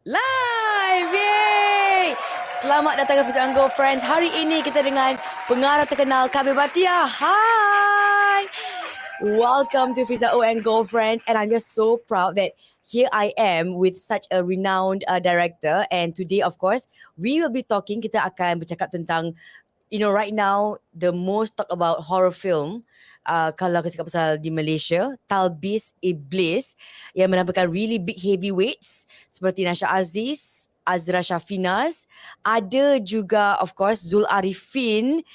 Live! Yay! Selamat datang ke Fiza O Friends. Hari ini kita dengan pengarah terkenal Kabir Bhatia. Hi! Welcome to Fiza O Friends, and I'm just so proud that here I am with such a renowned director. And today, of course, we will be talking. Kita akan bercakap tentang, right now, the most talked about horror film, kalau kita cakap pasal di Malaysia, Tablis Iblis, yang menampilkan really big heavyweights seperti Nasha Aziz, Azra Shafinas. Ada juga, of course, Zul Ariffin.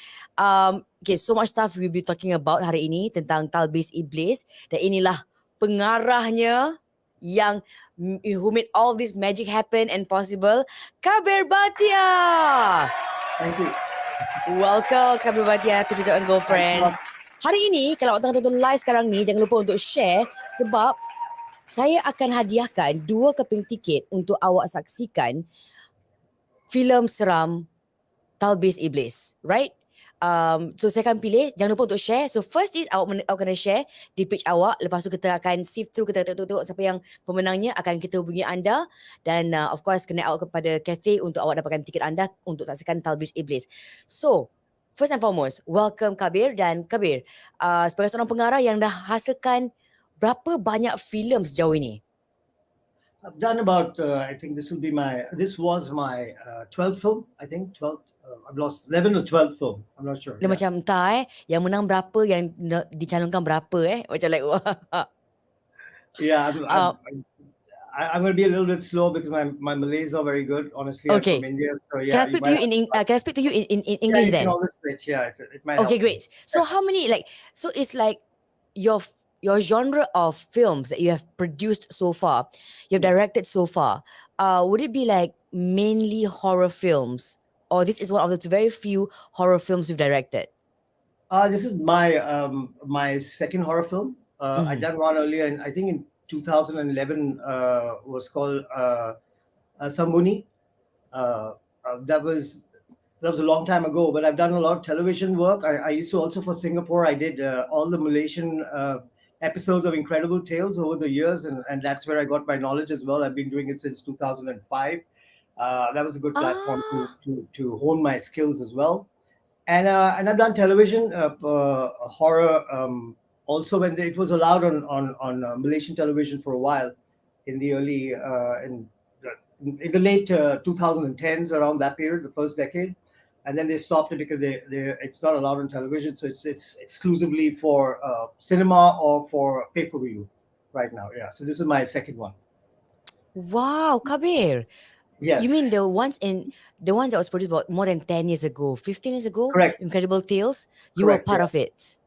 Okay, so much stuff we'll be talking about hari ini tentang Tablis Iblis. Dan inilah pengarahnya yang who made all this magic happen and possible, Kabir Bhatia. Thank you. Welcome Kabir Bhatia to Fiza O Friends. Hari ini kalau awak tengah tonton live sekarang ni, jangan lupa untuk share sebab saya akan hadiahkan 2 keping tiket untuk awak saksikan filem Seram Tablis Iblis, right? So saya akan pilih, jangan lupa untuk share. So first is awak kena share di page awak. Lepas tu kita akan sift through, kita tengok siapa yang pemenangnya, akan kita hubungi anda. Dan of course connect awak kepada Cathay untuk awak dapatkan tiket anda untuk saksikan Tablis Iblis. So first and foremost, welcome Kabir. Dan Kabir, sebagai seorang pengarah yang dah hasilkan berapa banyak filem sejauh ini? I've done about, I think this was my 12th film, I think, 12th. I've lost 11 or 12 film. I'm not sure. Dia macam entah yang menang berapa, yang dicalonkan berapa macam like wah. Yeah, I'm going to be a little bit slow because my Malays are very good. Honestly, okay. I'm from India, so yeah. Can I speak to you in English then? You can always switch. Yeah, it might. Okay, help. great. So how many so it's like your genre of films that you have produced so far, you've directed so far. Would it be like mainly horror films? Or this is one of the very few horror films you've directed? This is my my second horror film. I done one earlier, and I think in 2011 was called Sambuni. That was a long time ago, but I've done a lot of television work. I used to also for Singapore. I did all the Malaysian episodes of Incredible Tales over the years, and that's where I got my knowledge as well. I've been doing it since 2005. That was a good platform to hone my skills as well. And I've done television, horror, also when it was allowed on Malaysian television for a while in the early, in the late 2010s, around that period, the first decade. And then they stopped it because it's not allowed on television. So it's exclusively for cinema or for pay-per-view right now. Yeah. So this is my second one. Wow, Kabir. Yes. You mean the ones that was produced about more than 10 years ago, 15 years ago? Correct. Incredible Tales. You Correct, were part of it.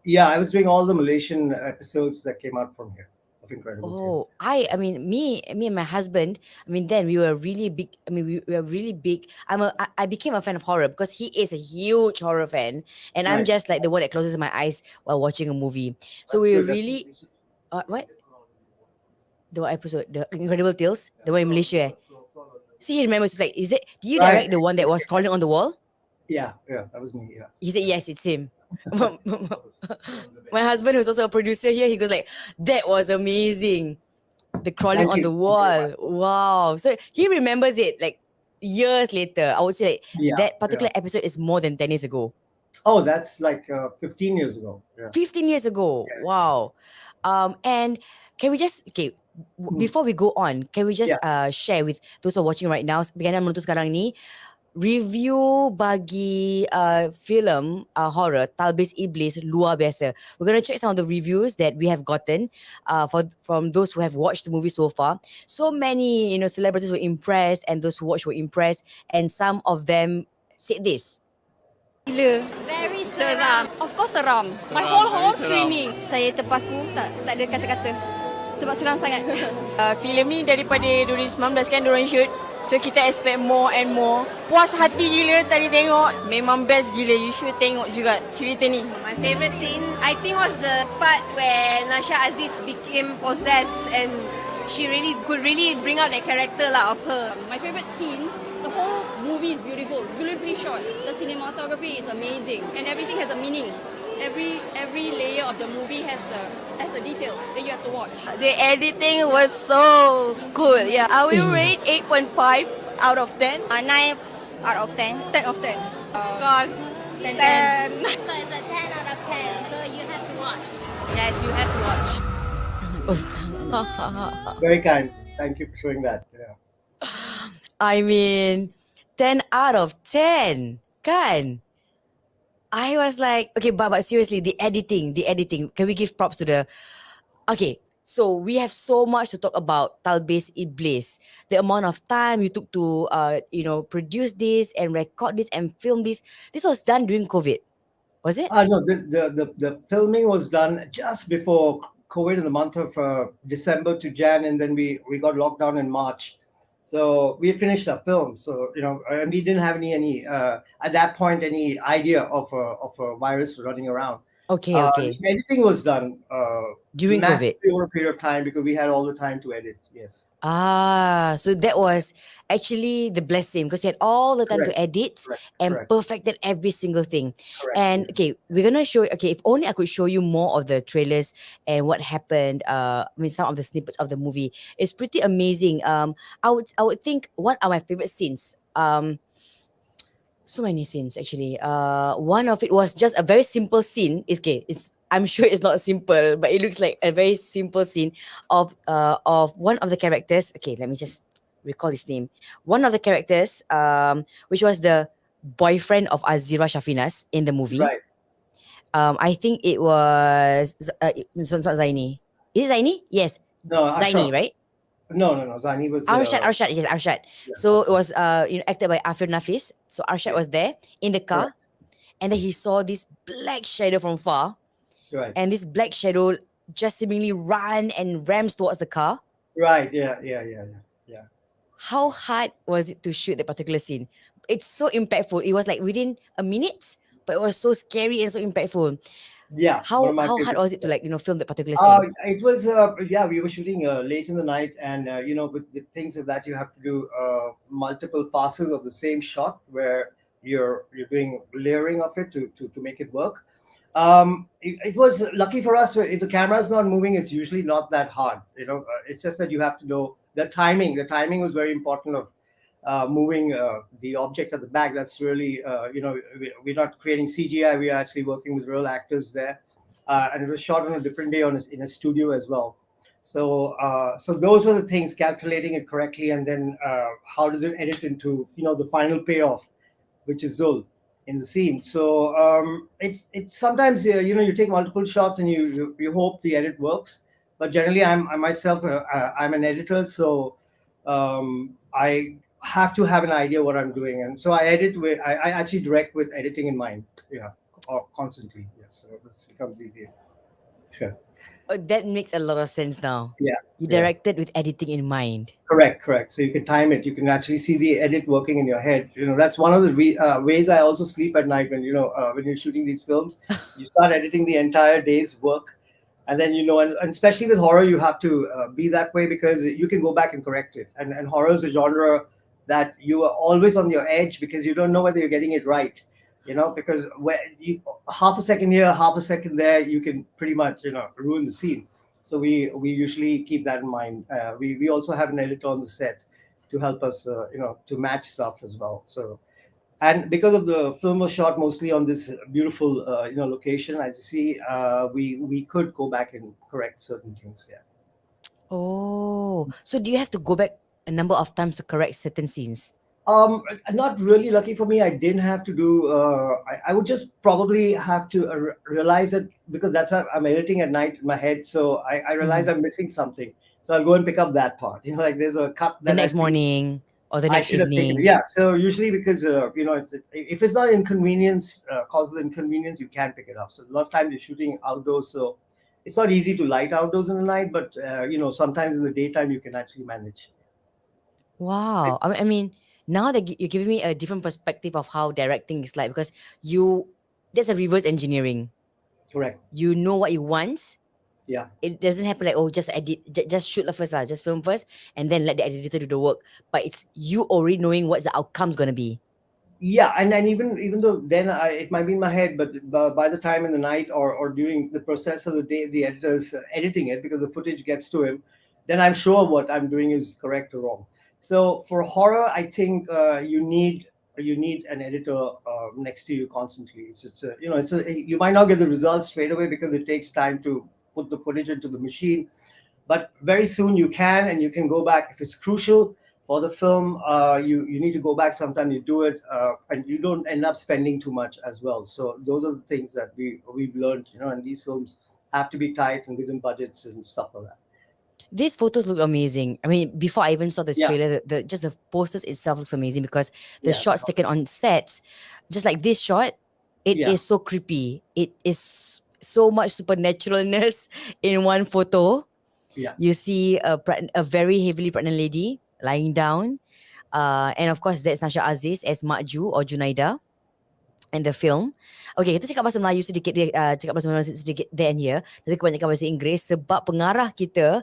Yeah, I was doing all the Malaysian episodes that came out from here of Incredible Tales. I mean, me and my husband, then we were really big. We were really big. I became a fan of horror because he is a huge horror fan, and I'm Nice. just like the one that closes my eyes while watching a movie. So we really, what? The episode, the Incredible Tales, the one in Malaysia. See, he remembers, like, do you direct the one that was crawling on the wall? Yeah, that was me. Yeah. He said yes, it's him. My husband, who's also a producer here, he goes like, that was amazing. The crawling on the wall. Wow. So he remembers it like years later. I would say that particular episode is more than 10 years ago. Oh, that's like 15 years ago. Yeah. 15 years ago. Yeah. Wow. And can we just, before we go on, can we just share with those who are watching right now, bagaimana menonton sekarang ni, review bagi film horror Tablis Iblis luar biasa. We're going to check some of the reviews that we have gotten from those who have watched the movie so far. So many, celebrities were impressed, and those who watched were impressed, and some of them said this. Very seram. Of course seram. My whole house screaming. Saya terpaku, tak ada kata-kata. Sebab seram sangat. Filem ni daripada 2019 kan diorang shoot. So kita expect more and more. Puas hati gila tadi tengok. Memang best gila. You should tengok juga cerita ni. My favorite scene, I think, was the part where Nasha Aziz became possessed and she could really bring out that character of her. My favorite scene, the whole movie is beautiful. It's beautifully shot. The cinematography is amazing and everything has a meaning. every layer of the movie has a detail that you have to watch. The editing was so good. Yeah, I will rate 8.5 out of 10. 9 out of 10. 10 of 10. Because 10. So it's a 10 out of 10. So you have to watch. yes, you have to watch. Very kind. Thank you for showing that. Yeah. I mean, 10 out of 10, kan? I was like, okay, but seriously, the editing. Can we give props to the... Okay, so we have so much to talk about Tablis Iblis. The amount of time you took to, produce this and record this and film this. This was done during COVID, was it? No, the filming was done just before COVID in the month of December to Jan, and then we got locked down in March. So we had finished our film. So and we didn't have any at that point any idea of a virus running around. Okay. The editing was done During COVID. over a period of time because we had all the time to edit. Yes. So that was actually the blessing because you had all the time to edit and correct. perfected every single thing. Correct. And okay, we're gonna show. Okay, if only I could show you more of the trailers and what happened. Some of the snippets of the movie. It's pretty amazing. I would think one of my favorite scenes. So many scenes actually. One of it was just a very simple scene. I'm sure it's not simple, but it looks like a very simple scene of one of the characters. Okay, let me just recall his name. One of the characters, which was the boyfriend of Azira Shafinas in the movie. Right. I think it was it's not Zaini. Is it Zaini? Yes, No, Zaini, Ashraf. right? No. Zani was Arshad. Yes, Arshad. Yeah, So it was acted by Afir Nafis. So Arshad was there in the car, and then he saw this black shadow from far. right. And this black shadow just seemingly run and rams towards the car. Right. Yeah. How hard was it to shoot that particular scene? It's so impactful. It was like within a minute, but it was so scary and so impactful. Yeah. How one of my hard favorite- was it to film that particular scene? It was we were shooting late in the night, and with things like that you have to do multiple passes of the same shot where you're doing layering of it to make it work. It was lucky for us. If the camera is not moving, it's usually not that hard. It's just that you have to know the timing. The timing was very important of moving the object at the back. That's really we're not creating CGI. We are actually working with real actors there, and it was shot on a different day in a studio as well. So those were the things, calculating it correctly, and then how does it edit into the final payoff, which is Zul in the scene. So it's sometimes you take multiple shots and you hope the edit works, but generally I'm an editor, so I have to have an idea what I'm doing, and so I actually direct with editing in mind, or constantly. Yes, so this becomes easier. Sure. That makes a lot of sense now. Yeah. You directed with editing in mind. Correct. So you can time it. You can actually see the edit working in your head. That's one of the ways I also sleep at night when when you're shooting these films. You start editing the entire day's work, and then and especially with horror, you have to be that way because you can go back and correct it. And horror is a genre that you are always on your edge because you don't know whether you're getting it right. Because half a second here, half a second there, you can pretty much ruin the scene. So we usually keep that in mind. We also have an editor on the set to help us to match stuff as well. So, and because of the film was shot mostly on this beautiful location, as you see, we could go back and correct certain things. Yeah. Oh, so do you have to go back a number of times to correct certain scenes? Not really. Lucky for me, I didn't have to do. I would just probably have to realize that because that's how I'm editing at night in my head. So I realize I'm missing something. So I'll go and pick up that part. Like there's a cut The that next morning or the I next should have taken. evening. Yeah. So usually because if it's not inconvenience, causes inconvenience, you can pick it up. So a lot of times you're shooting outdoors, so it's not easy to light outdoors in the night. But sometimes in the daytime you can actually manage. Wow. I mean, now that you're giving me a different perspective of how directing is like, because there's a reverse engineering. Correct. You know what you want. Yeah. It doesn't happen like, just edit, just shoot first, just film first, and then let the editor do the work. But it's you already knowing what the outcome's gonna be. Yeah, and even though then it might be in my head, but by the time in the night or during the process of the day, the editor's editing it because the footage gets to him, then I'm sure what I'm doing is correct or wrong. So for horror, I think you need an editor next to you constantly. You might not get the results straight away because it takes time to put the footage into the machine, but very soon you can, and you can go back if it's crucial for the film. You need to go back sometime, you do it, and you don't end up spending too much as well. So those are the things that we've learned, and these films have to be tight and within budgets and stuff like that. These photos look amazing. I mean, before I even saw the Yeah. trailer, just the posters itself looks amazing because the Yeah. shots taken on sets, just like this shot, it is Yeah. so creepy. It is so much supernaturalness in one photo. Yeah. You see a very heavily pregnant lady lying down. And of course, that's Nasha Aziz as Mak Ju or Junaida in the film. Okay, kita cakap bahasa Melayu sedikit, cakap bahasa Melayu sedikit there and here. Tapi kebanyakan bahasa Inggeris sebab pengarah kita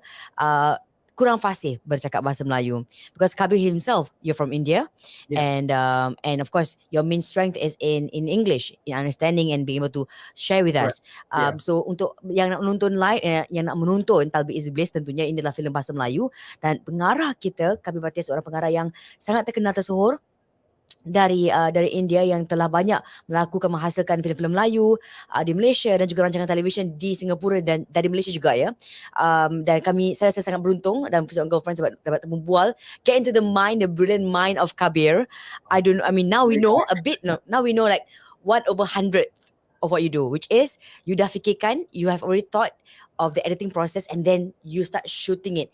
kurang fasih bercakap bahasa Melayu. Because Kabir himself, you're from India. Yeah. And of course, your main strength is in English, in understanding and being able to share with us. Yeah. So untuk yang nak menonton live, yang nak menonton Tablis Iblis, tentunya ini adalah filem bahasa Melayu. Dan pengarah kita, Kabir Bhatia, seorang pengarah yang sangat terkenal tersohor dari India yang telah banyak menghasilkan filem-filem Melayu di Malaysia dan juga rancangan televisyen di Singapura dan dari Malaysia juga ya. Dan saya rasa sangat beruntung dan Fiza Girlfriends dapat Temubual get into the brilliant mind of Kabir. Now we know a bit. Now we know like 1/100 of what you do, which is you dah fikirkan, you have already thought of the editing process and then you start shooting it.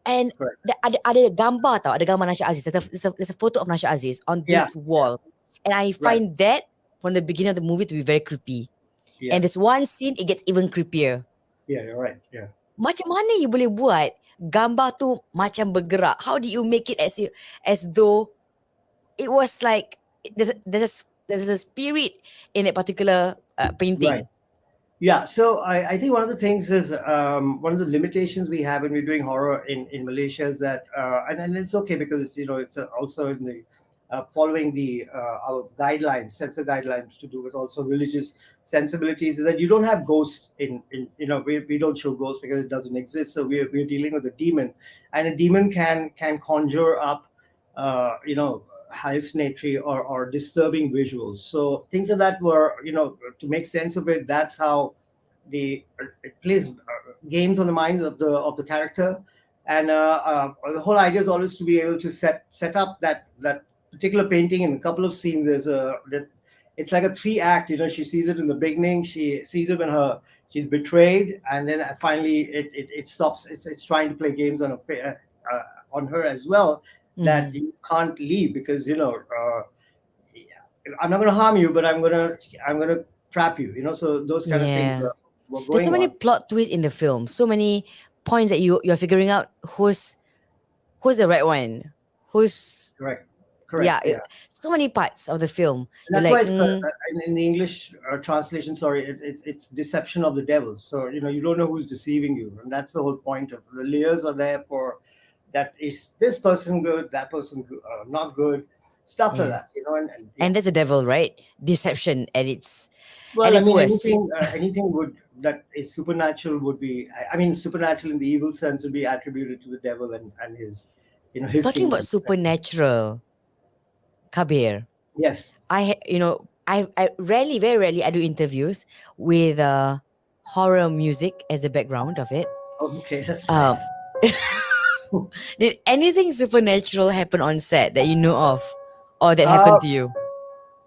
And ada gambar tau, ada gambar Nasha Aziz. There's a photo of Nasha Aziz on this wall. And I find that from the beginning of the movie to be very creepy. Yeah. And there's one scene, it gets even creepier. Yeah, you're right. Yeah. Macam mana you boleh buat gambar tu macam bergerak? How do you make it as though it was like there's a spirit in that particular painting? Right. Yeah, so I think one of the things is one of the limitations we have when we're doing horror in Malaysia is that and it's okay because it's also in the following the our guidelines, censor guidelines to do with also religious sensibilities, is that you don't have ghosts in we don't show ghosts because it doesn't exist. So we're dealing with a demon, and a demon can conjure up hallucinatory or disturbing visuals. So things like that were, to make sense of it, that's how it plays games on the mind of the character. And the whole idea is always to be able to set up that particular painting in a couple of scenes. It's like a 3-act. She sees it in the beginning, she sees it when she's betrayed, and then finally it stops. It's trying to play games on her as well. That you can't leave because I'm not going to harm you, but I'm gonna trap you. So those kind of things were going There's so many on. plot twists in the film. So many points that you're figuring out who's the right one, who's Correct. Yeah. So many parts of the film. And that's why it's in the English translation. Sorry, it's deception of the devil. So you don't know who's deceiving you, and that's the whole point of the layers are there for. That is this person good, that person not good, stuff like that, and there's a devil, right? Deception at its well, worst. Anything that is supernatural would be. Supernatural in the evil sense would be attributed to the devil and his, his. Talking about supernatural, Kabir. Yes. I very rarely I do interviews with horror music as the background of it. Okay, that's nice. Did anything supernatural happen on set that you know of, or that happened to you?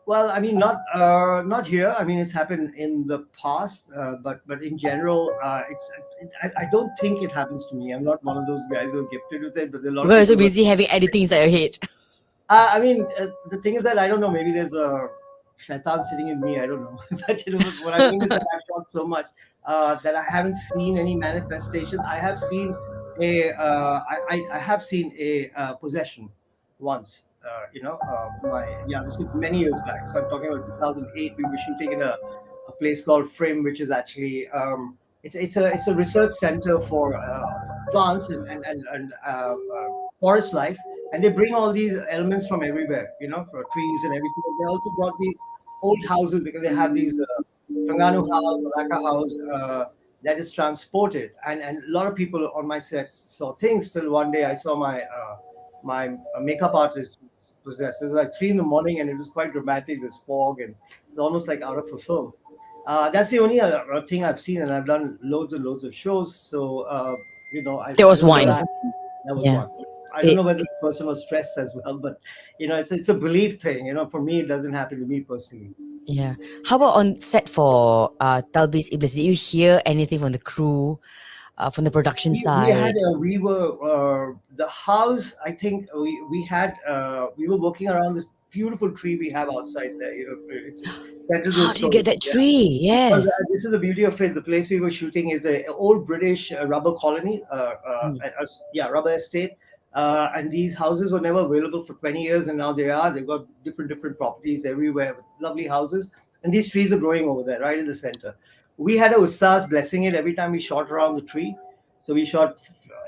Well, not here. It's happened in the past, but in general, I don't think it happens to me. I'm not one of those guys who are gifted with it. But there are a lot We're of so people busy having editing inside your head. The thing is that I don't know. Maybe there's a shaitan sitting in me. I don't know. But what I mean is that I've shot so much that I haven't seen any manifestation. I have seen I have seen a possession once. This was many years back. So I'm talking about 2008. We were shooting in a place called Frame, which is actually it's a research center for plants and forest life. and they bring all these elements from everywhere, for trees and everything. They also brought these old houses because they have these Terengganu house, Malacca house that is transported, and a lot of people on my sets saw things till one day I saw my makeup artist was there. So it was like 3 in the morning, and it was quite dramatic. This fog, and it's almost like out of a film. That's the only thing I've seen, and I've done loads and loads of shows. So There I was don't know one. that was Yeah. one. I don't know whether the person was stressed as well, but it's a belief thing. For me, it doesn't happen to me personally. Yeah. How about on set for Tablis Iblis? Did you hear anything from the crew, from the production side? We were the house. I think we were working around this beautiful tree we have outside there. It's central to the How did you story. get that Yeah. tree? Well, Yes. this is the beauty of it. The place we were shooting is an old British rubber colony, rubber estate. And these houses were never available for 20 years, and now they are. They've got different properties everywhere, lovely houses. And these trees are growing over there, right in the center. We had a ustaz blessing it every time we shot around the tree. So we shot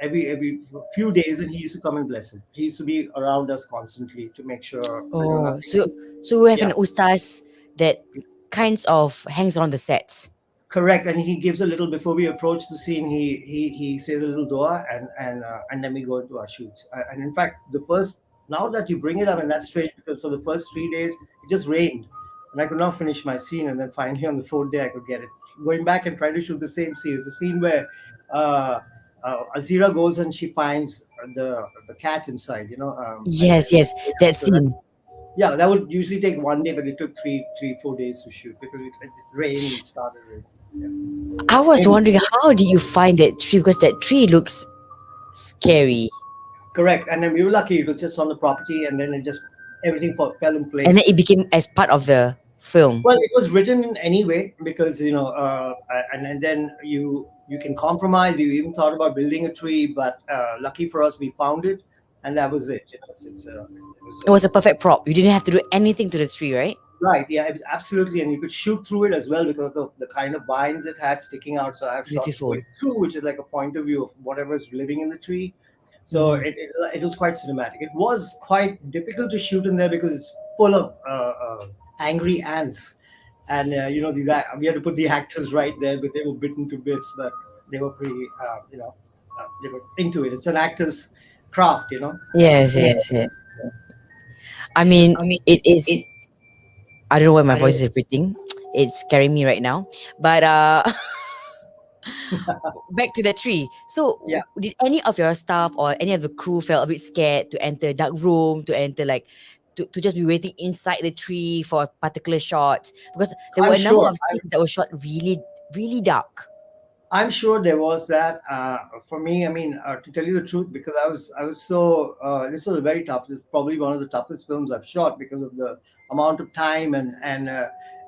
every few days, and he used to come and bless it. He used to be around us constantly to make sure. Oh, so we have Yeah. an ustaz that kinds of hangs around the sets. Correct, and he gives a little before we approach the scene. He says a little dua, and then we go into our shoots. And in fact, now that you bring it up, and that's strange because for the first 3 days it just rained, and I could not finish my scene. And then finally on the fourth day I could get it. Going back and trying to shoot the same scene. It's a scene where Azira goes and she finds the cat inside. Yes, that scene. Yeah, that would usually take 1 day, but it took 4 days to shoot because it rained. It started raining. I was wondering, how did you find that tree? Because that tree looks scary. Correct, and then we were lucky. It was just on the property, and then everything fell in place. And then it became as part of the film. Well, it was written in any way because and then you can compromise. We even thought about building a tree, but lucky for us, we found it, and that was it. It was a perfect prop. You didn't have to do anything to the tree, right? Right, yeah, it was absolutely, and you could shoot through it as well because of the kind of vines it had sticking out. So I've shot Beautiful. through, which is like a point of view of whatever's living in the tree. So it was quite cinematic. It was quite difficult to shoot in there because it's full of angry ants, and we had to put the actors right there, but they were bitten to bits, but they were pretty, they were into it. It's an actor's craft, Yes. I mean, it is. I don't know why my voice is repeating. It's scaring me right now. But back to the tree. So, Yeah. did any of your staff or any of the crew felt a bit scared to enter a dark room, to enter to just be waiting inside the tree for a particular shot? Because there were I'm a number sure. of scenes that were shot really, really dark. I'm sure there was that. For me, I mean, to tell you the truth, because I was so. This was very tough. This is probably one of the toughest films I've shot because of the amount of time and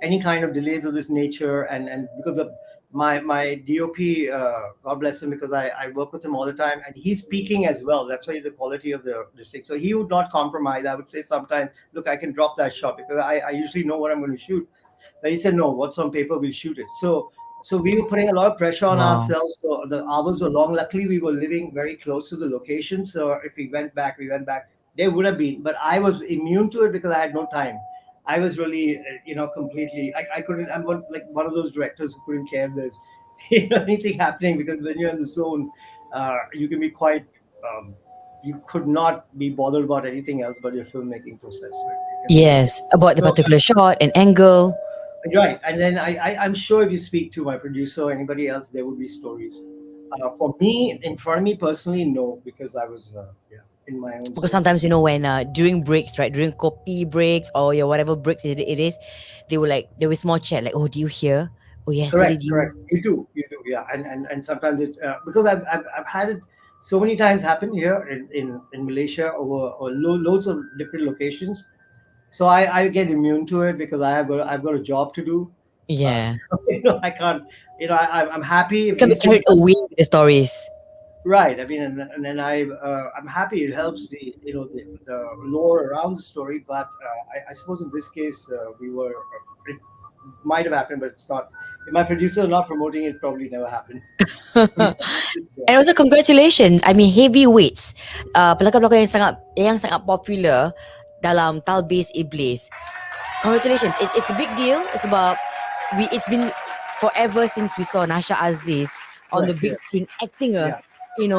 any kind of delays of this nature, and because of my DOP, God bless him, because I work with him all the time, and he's speaking as well. That's why the quality of this thing. So he would not compromise. I would say sometimes, look, I can drop that shot because I usually know what I'm going to shoot. But he said, no, what's on paper, we'll shoot it. So we were putting a lot of pressure on Wow. ourselves. So the hours were long. Luckily, we were living very close to the location. So if we went back. There would have been. But I was immune to it because I had no time. I was really, completely. I couldn't. I'm like one of those directors who couldn't care if there's anything happening, because when you're in the zone, you can be quite. You could not be bothered about anything else but your filmmaking process. Yes, about the particular shot and angle. Right, and then I'm sure if you speak to my producer or anybody else, there would be stories. For me, in front of me personally, no, because I was in my own. Because sometimes, when during breaks, right, during kopi breaks or your whatever breaks it is, there were small chat like, oh, do you hear? Oh, yesterday Correct. You do, yeah, and sometimes it because I've had it so many times happen here in Malaysia over loads of different locations. So I get immune to it because I've got a job to do. Yeah. So, I can't. I'm happy. You can be carried away with the stories. Right. I mean, and then I'm happy. It helps the lore around the story. But I suppose in this case it might have happened, but it's not. if my producer is not promoting it, probably never happened. And also congratulations. I mean heavyweights. Pelakon-pelakon yang sangat popular dalam Tablis Iblis. Congratulations. It's a big deal. It's been forever since we saw Nasha Aziz on the big screen acting a in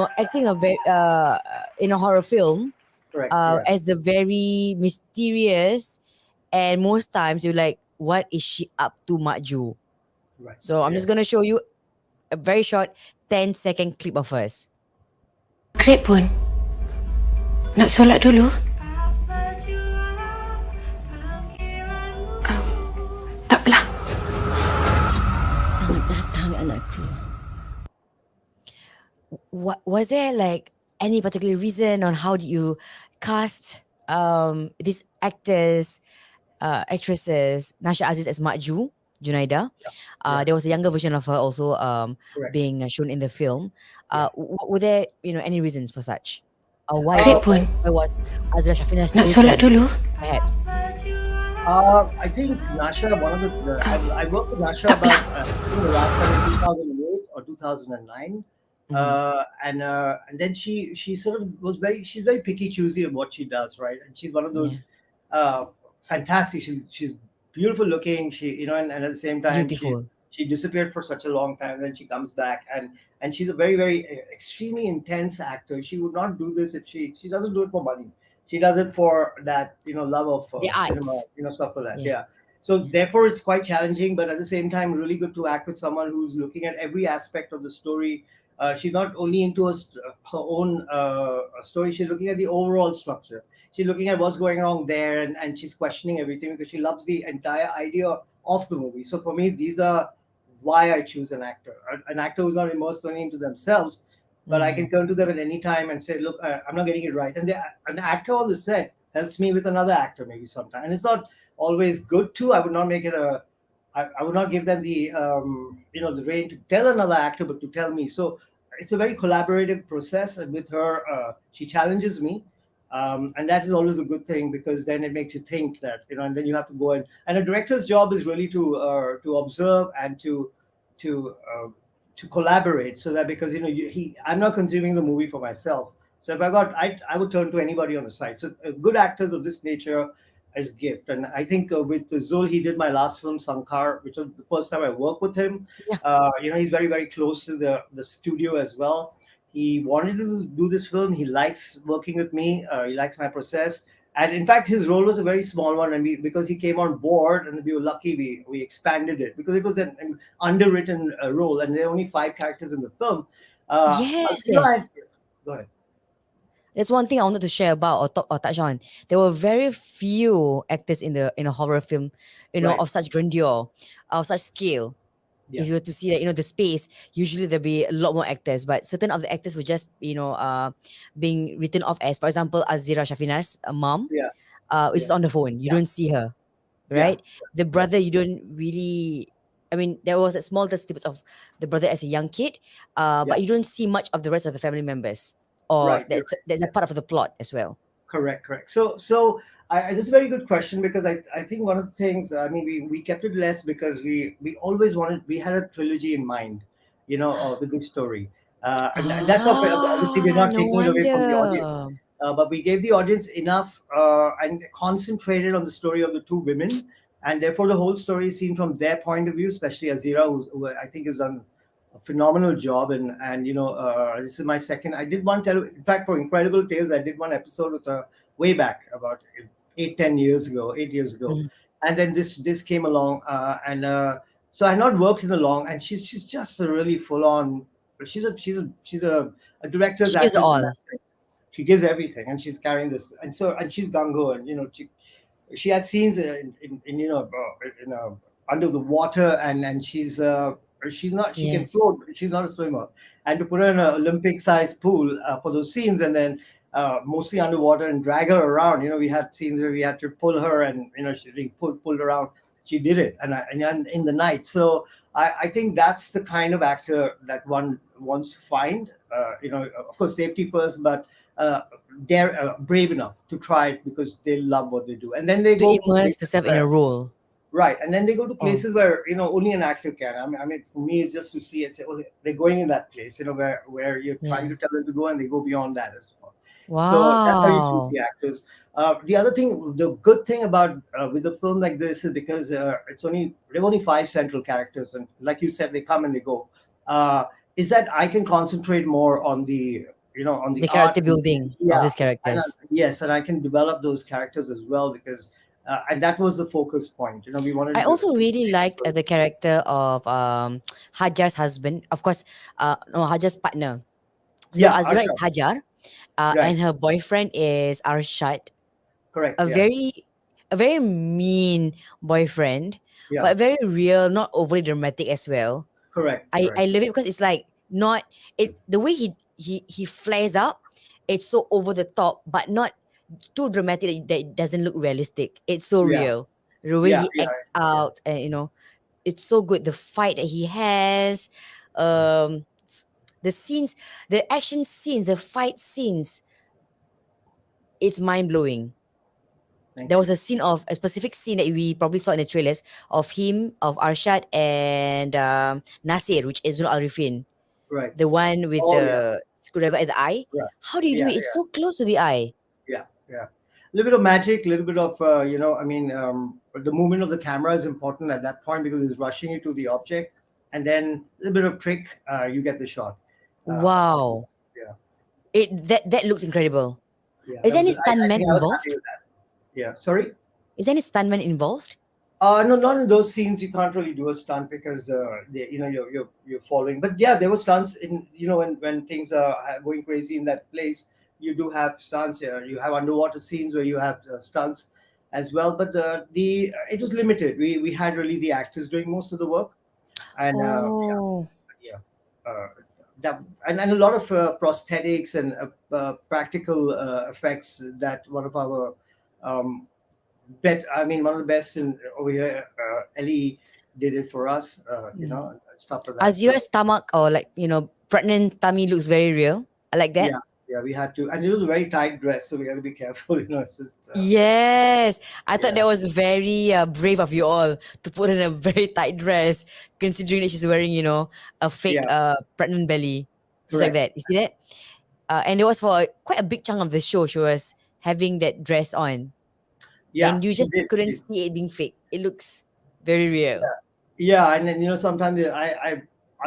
a horror film. Correct. As the very mysterious, and most times you're like, what is she up to, Mak Ju? Right. So I'm just gonna show you a very short 10-second clip of hers. Maghrib pun. Nak solat dulu? Tak apalah. Selamat datang anakku. Was there like any particular reason on how did you cast these actors, actresses, Nasha Aziz as Mak Ju, Junaida? There was a younger version of her also being shown in the film. Were there any reasons for such? Why was Azra Shafinas Nak solat dulu? perhaps? I think Nasha, I worked with Nasha about the last time in 2008 or 2009. And then she sort of she's very picky choosy of what she does, right? And she's one of those fantastic. She's beautiful looking. And at the same time, she disappeared for such a long time. Then she comes back, and she's a very, very extremely intense actor. She would not do this if she doesn't do it for money. She does it for that love of the cinema, arts. stuff like that. Yeah. So therefore, it's quite challenging, but at the same time, really good to act with someone who's looking at every aspect of the story. She's not only into her own story, she's looking at the overall structure. She's looking at what's going on there, and she's questioning everything because she loves the entire idea of the movie. So for me, these are why I choose an actor. An actor who's not immersed only into themselves, but I can turn to them at any time and say, look, I'm not getting it right. And an actor on the set helps me with another actor maybe sometime. And it's not always good too. I would not make it I would not give them the the rein to tell another actor, but to tell me. So it's a very collaborative process, and with her, she challenges me, and that is always a good thing because then it makes you think that and then you have to go and a director's job is really to observe and to collaborate, so that because I'm not consuming the movie for myself. So if I would turn to anybody on the side. So good actors of this nature as gift. And I think with Zul, he did my last film, Sankar, which was the first time I worked with him. He's very, very close to the studio as well. He wanted to do this film. He likes working with me. He likes my process. And in fact, his role was a very small one. And because he came on board, and we were lucky, we expanded it because it was an underwritten role, and there are only 5 characters in the film. Yes. Go ahead. That's one thing I wanted to share about or touch on. There were very few actors in a horror film, of such grandeur, of such scale. Yeah. If you were to see that, the space, usually there'll be a lot more actors, but certain of the actors were just, being written off as, for example, Azira Shafina's mom, which is on the phone. You don't see her, right? The brother, you don't really. I mean, there was a small snippets of the brother as a young kid, but you don't see much of the rest of the family members. Or that's a part of the plot as well. Correct. So that's a very good question, because I think one of the things, we kept it less because we always we had a trilogy in mind, with this story. And that's not, obviously we're not taking it away from the audience. But we gave the audience enough and concentrated on the story of the 2 women. And therefore the whole story is seen from their point of view, especially Azira, who I think has done a phenomenal job. And this is my second. I did one in fact, for Incredible Tales, I did one episode with her way back about 8 years ago. And then this came along, so I had not worked in a long, and she's just a really full on. She's a director's She gives it all. She gives everything, and she's carrying this, and she's gung-ho, and she had scenes in under the water, and she's not, she can float, she's not a swimmer, and to put her in an Olympic sized pool for those scenes, and then mostly underwater, and drag her around, we had scenes where we had to pull her, and she's being pulled around. She did it, and in the night. So I think that's the kind of actor that one wants to find. Of course, safety first, but they're brave enough to try it because they love what they do, and then they to immerse themselves in a role. Right, and then they go to places where only an actor can. I mean, for me, it's just to see and say, oh, they're going in that place, where you're trying to tell them to go, and they go beyond that as well. So that's how you choose Wow. the actors. The other thing, the good thing about with a film like this is because there are only 5 central characters, and like you said, they come and they go. Is that I can concentrate more on the on the The character art, building of these characters. yes, and I can develop those characters as well because and that was the focus point. We wanted I to also really liked the character of Hajar's husband. Of course, no, Hajar's partner. So yeah, Azra is Ashraf, Hajar, right, and her boyfriend is Arshad. correct, A yeah, very mean boyfriend, yeah, but very real, not overly dramatic as well. correct, I correct, love it because it's like not it the way he flares up, it's so over the top, but not too dramatic that it doesn't look realistic. It's so yeah, real. The way yeah, he yeah, acts yeah, out, and it's so good. The fight that he has, the scenes, the action scenes, the fight scenes, it's mind blowing. thank There was you, a specific scene that we probably saw in the trailers of him, of Arshad and Nasir, which is Zul Ariffin, right, the one with oh yeah, the screwdriver at the eye. yeah, How do you do yeah, it? It's so close to the eye. yeah, yeah. A little bit of magic, a little bit of the movement of the camera is important at that point because it's rushing you to the object, and then a little bit of trick, you get the shot. Wow. Yeah, That looks incredible. yeah. Is there any I stuntman think I was involved? happy with that. Yeah, sorry. Is there any stuntman involved? No, not in those scenes. You can't really do a stunt because you're following. But yeah, there were stunts in when things are going crazy in that place. You do have stunts here. You have underwater scenes where you have stunts as well. But it was limited. We had really the actors doing most of the work, and Oh, yeah, uh, and a lot of prosthetics and practical effects that one of our um, one of the best in over here. Ellie did it for us, stuff like that. So Azira's stomach or pregnant tummy looks very real. I like that. yeah, yeah, we had to, and it was a very tight dress, so we had to be careful. It's just Yes, I thought yeah, that was very brave of you all to put in a very tight dress, considering that she's wearing, a fake yeah, pregnant belly, just like correct. that. You see that? And it was for quite a big chunk of the show. She was having that dress on, Yeah, and you she just did. She couldn't did. see it being fake. It looks very real. Yeah, and then sometimes I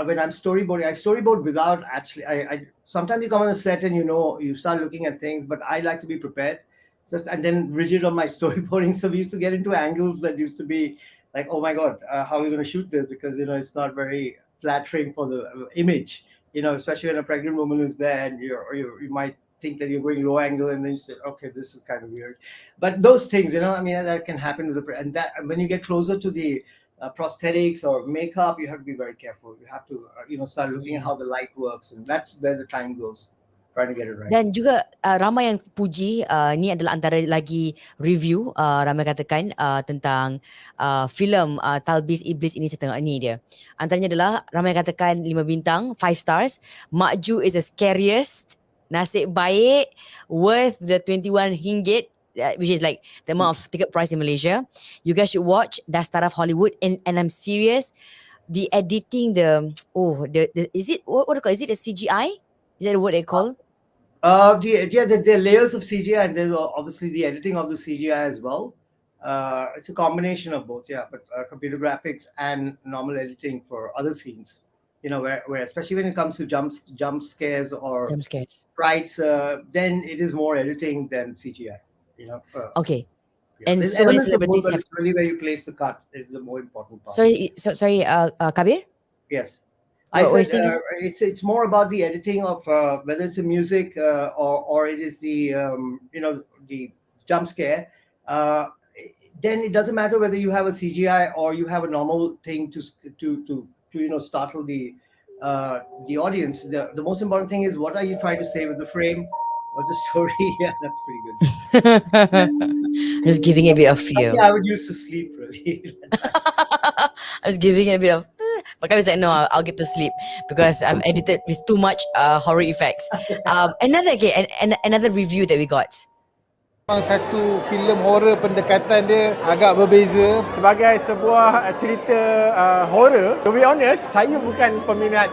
when I'm storyboarding, I storyboard without actually. I sometimes you come on a set and you start looking at things, but I like to be prepared. So and then rigid on my storyboarding. So we used to get into angles that used to be like, oh my god, how are we going to shoot this? Because it's not very flattering for the image. Especially when a pregnant woman is there, and you might think that you're going low angle, and then you say, okay, this is kind of weird. But those things, that can happen with and that when you get closer to the prosthetics or makeup, you have to be very careful. You have to, start looking at Yeah. how the light works, and that's where the time goes, trying to get it right. Dan juga ramai yang puji ni adalah antara lagi review ramai katakan tentang filem Talbis Iblis ini setengah ni dia. Antaranya adalah ramai katakan 5 bintang, 5 stars. Mak Ju is the scariest. Nasib baik, worth the 21 ringgit, which is like the amount of ticket price in Malaysia. You guys should watch. That's Taraf Hollywood, and I'm serious. The editing, is it what do you call? Is it a CGI? Is that what they call? There are layers of CGI, and there's obviously the editing of the CGI as well. It's a combination of both, yeah. But computer graphics and normal editing for other scenes, where especially when it comes to jump scares or Jump scares. frights, then it is more editing than CGI. Okay. Yeah. And There's so many elements of both, celebrities but have. it's really where you place the cut is the more important part. Sorry, Kabir. Yes. I What were you said saying? it's more about the editing of whether it's the music or it is the the jump scare. Then it doesn't matter whether you have a CGI or you have a normal thing to startle the audience. The most important thing is what are you trying to say with the frame, what's the story? Yeah, that's pretty good. Just giving it a bit of fear. Yeah, I would use to sleep really. I was giving it a bit of. But I was like, no, I'll get to sleep because I'm edited with too much horror effects. Another review that we got. Satu filem horror pendekatan dia agak berbeza. Sebagai sebuah cerita horror, to be honest, saya bukan peminat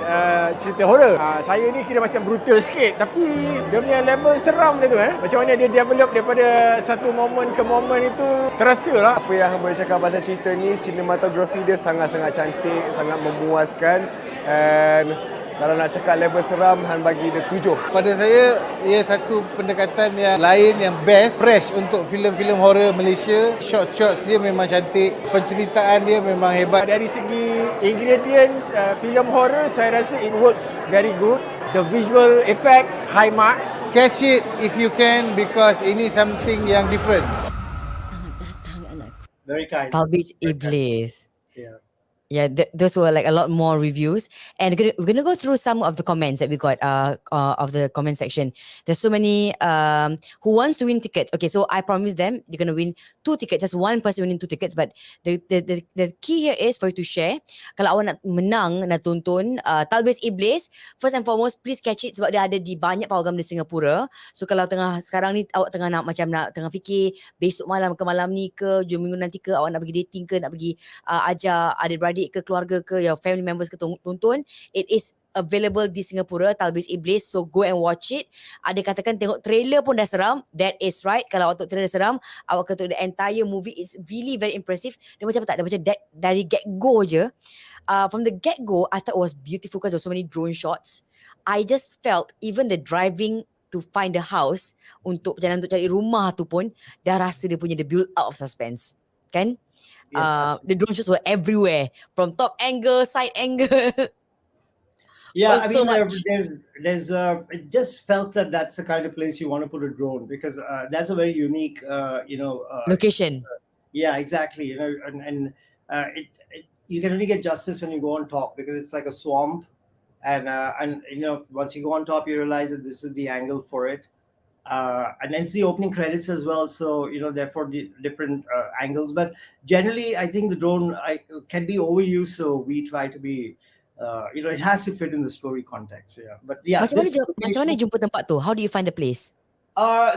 cerita horror. Saya ni kira macam brutal sikit, tapi dia punya level seram dia tu macam mana dia develop daripada satu momen ke momen itu terasa lah. Apa yang boleh cakap pasal cerita ni, sinematografi dia sangat-sangat cantik, sangat memuaskan, and kalau nak cakap level seram, Han bagi dia 7. Pada saya, ia satu pendekatan yang lain, yang best, fresh untuk filem-filem horror Malaysia. Shots-shots dia memang cantik, penceritaan dia memang hebat. Dari segi ingredients filem horror, saya rasa it works very good. The visual effects, high mark. Catch it if you can, because ini something yang different. Very kind. Tablis Iblis. Yeah. Yeah, those were like a lot more reviews, and we're gonna go through some of the comments that we got of the comment section. There's so many who wants to win tickets. Okay, so I promised them you're gonna win 2 tickets, just one person winning 2 tickets. But the key here is for you to share. Kalau awak nak menang, nak tonton Tablis Iblis, first and foremost please catch it sebab dia ada di banyak program di Singapura. So kalau sekarang ni awak tengah nak tengah fikir besok malam ke malam ni ke, jom minggu nanti ke, awak nak pergi dating ke, nak pergi ajar adik-beradik ke, keluarga ke, your family members ke tonton, it is available di Singapura, Tablis Iblis. So go and watch it. Ada katakan tengok trailer pun dah seram. That is right. Kalau awak tengok trailer seram, awak kena tengok the entire movie. Is really very impressive. Dia macam tak, dia macam dari get-go je. From the get-go, I thought it was beautiful because there were so many drone shots. I just felt even the driving to find the house, untuk perjalanan untuk cari rumah tu pun, dah rasa dia punya the build up of suspense. Kan? The drone shots were everywhere, from top angle, side angle. Yeah, I so mean, much. there's it just felt that that's the kind of place you want to put a drone, because that's a very unique, Location. Yeah, exactly. And you can only get justice when you go on top, because it's like a swamp, and once you go on top, you realize that this is the angle for it. And then it's the opening credits as well, so therefore the different angles. But generally, I think the drone can be overused, so we try to be, it has to fit in the story context. Yeah, but yeah. Macam mana jumpa tempat tu? How do you find the place?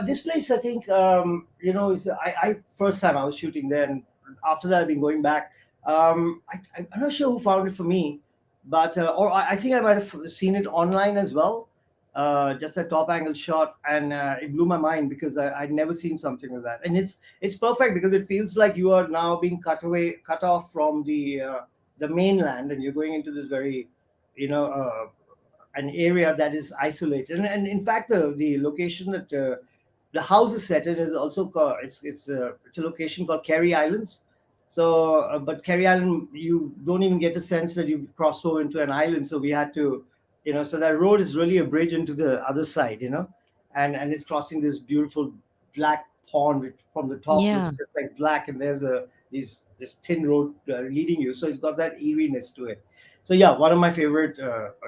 This place, I think, I first time I was shooting there, and after that I've been going back. I'm not sure who found it for me, but or I think I might have seen it online as well. Just a top angle shot, and it blew my mind, because I'd never seen something like that. And it's perfect, because it feels like you are now being cut off from the mainland, and you're going into this very an area that is isolated. And in fact, the location that the house is set in is also called, it's a location called Carey Islands. So but Carey Island, you don't even get a sense that you've crossed over into an island. So we had to, so that road is really a bridge into the other side, and it's crossing this beautiful black pond from the top. Yeah. It's just like black, and there's this thin road leading you. So it's got that eeriness to it. So yeah, one of my favorite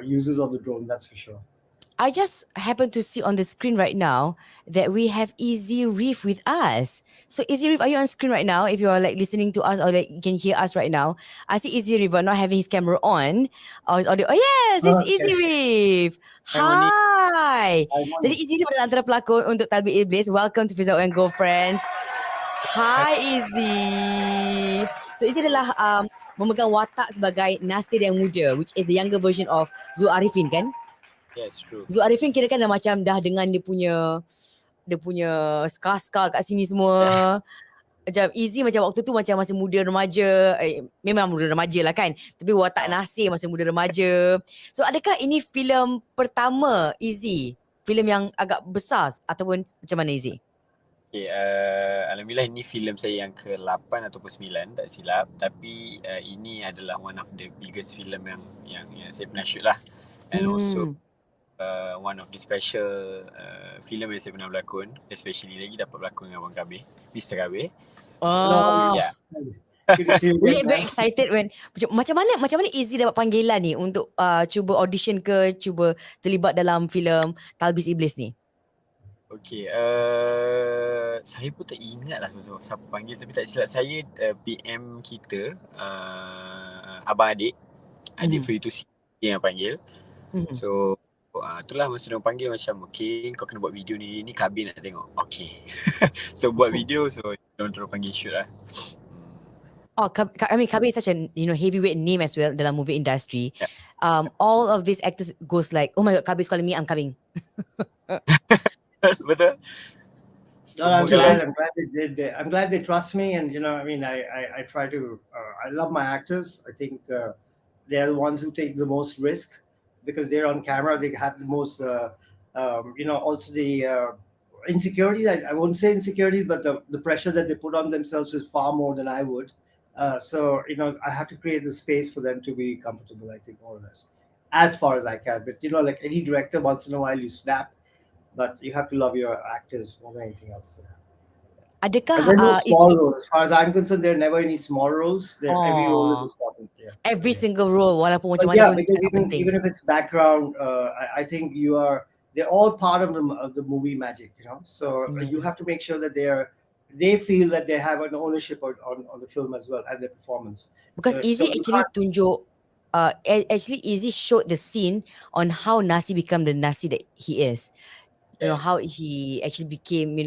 uses of the drone, that's for sure. I just happen to see on the screen right now that we have Easy Reef with us. So Easy Reef, are you on screen right now? If you are like listening to us, or like you can hear us right now. I see Easy Reef not having his camera on. Or his audio. Oh yes, it's Okay. Easy Reef. Hi. Jadi Easy Reef adalah antara pelakon untuk Tablis Iblis. Welcome to Fiza O and Go, friends. Hi Easy. So Easy adalah memegang watak sebagai Nasir yang muda, which is the younger version of Zul Ariffin, kan? Yes, true. Zul Ariffin kira kan dah dengan dia punya scar-scar kat sini semua. Macam Easy macam waktu tu macam masih muda remaja. Memang muda remaja lah kan. Tapi watak Nasir masih muda remaja. So adakah ini filem pertama Easy? Filem yang agak besar ataupun macam mana Easy? Okay, Alhamdulillah ini filem saya yang ke-8 ataupun 9, tak silap. Tapi ini adalah one of the biggest filem yang saya pernah shoot lah. And also one of the special filem yang saya pernah berlakon, especially lagi dapat berlakon dengan Abang Kabir, Mr. Kabir. Oh. Yeah. We very excited when macam mana Easy dapat panggilan ni untuk cuba audition ke, cuba terlibat dalam filem Tablis Iblis ni? Okay, saya pun tak ingat lah siapa panggil, tapi tak silap saya PM kita, abang adik Fiza O yang panggil. So itulah masa dia panggil macam, okay, kau kena buat video ni Kabir nak tengok. Okay. So buat video, so dia terus panggil shoot lah. Oh, I mean, Kabir is such a heavyweight name as well dalam movie industry. Yeah. All of these actors goes like, oh my god, Kabir's calling me, I'm coming. Betul? No, I'm glad they did. I'm glad they trust me, and I mean, I try to. I love my actors. I think they're the ones who take the most risk because they're on camera. They have the most, also the insecurities. I won't say insecurities, but the pressure that they put on themselves is far more than I would. So I have to create the space for them to be comfortable. I think more or less, as far as I can. But like any director, once in a while you snap. But you have to love your actors more than anything else. Adakah there are no small roles? As far as I'm concerned, there are never any small roles. Every role is important. Yeah. Every single role, walaupun macam mana pun because even if it's background, I think they're all part of the movie magic. So you have to make sure that they feel that they have an ownership on the film as well and their performance. Because Izzy actually tunjuk. Actually, Izzy showed the scene on how Nasi become the Nasi that he is. How he actually became,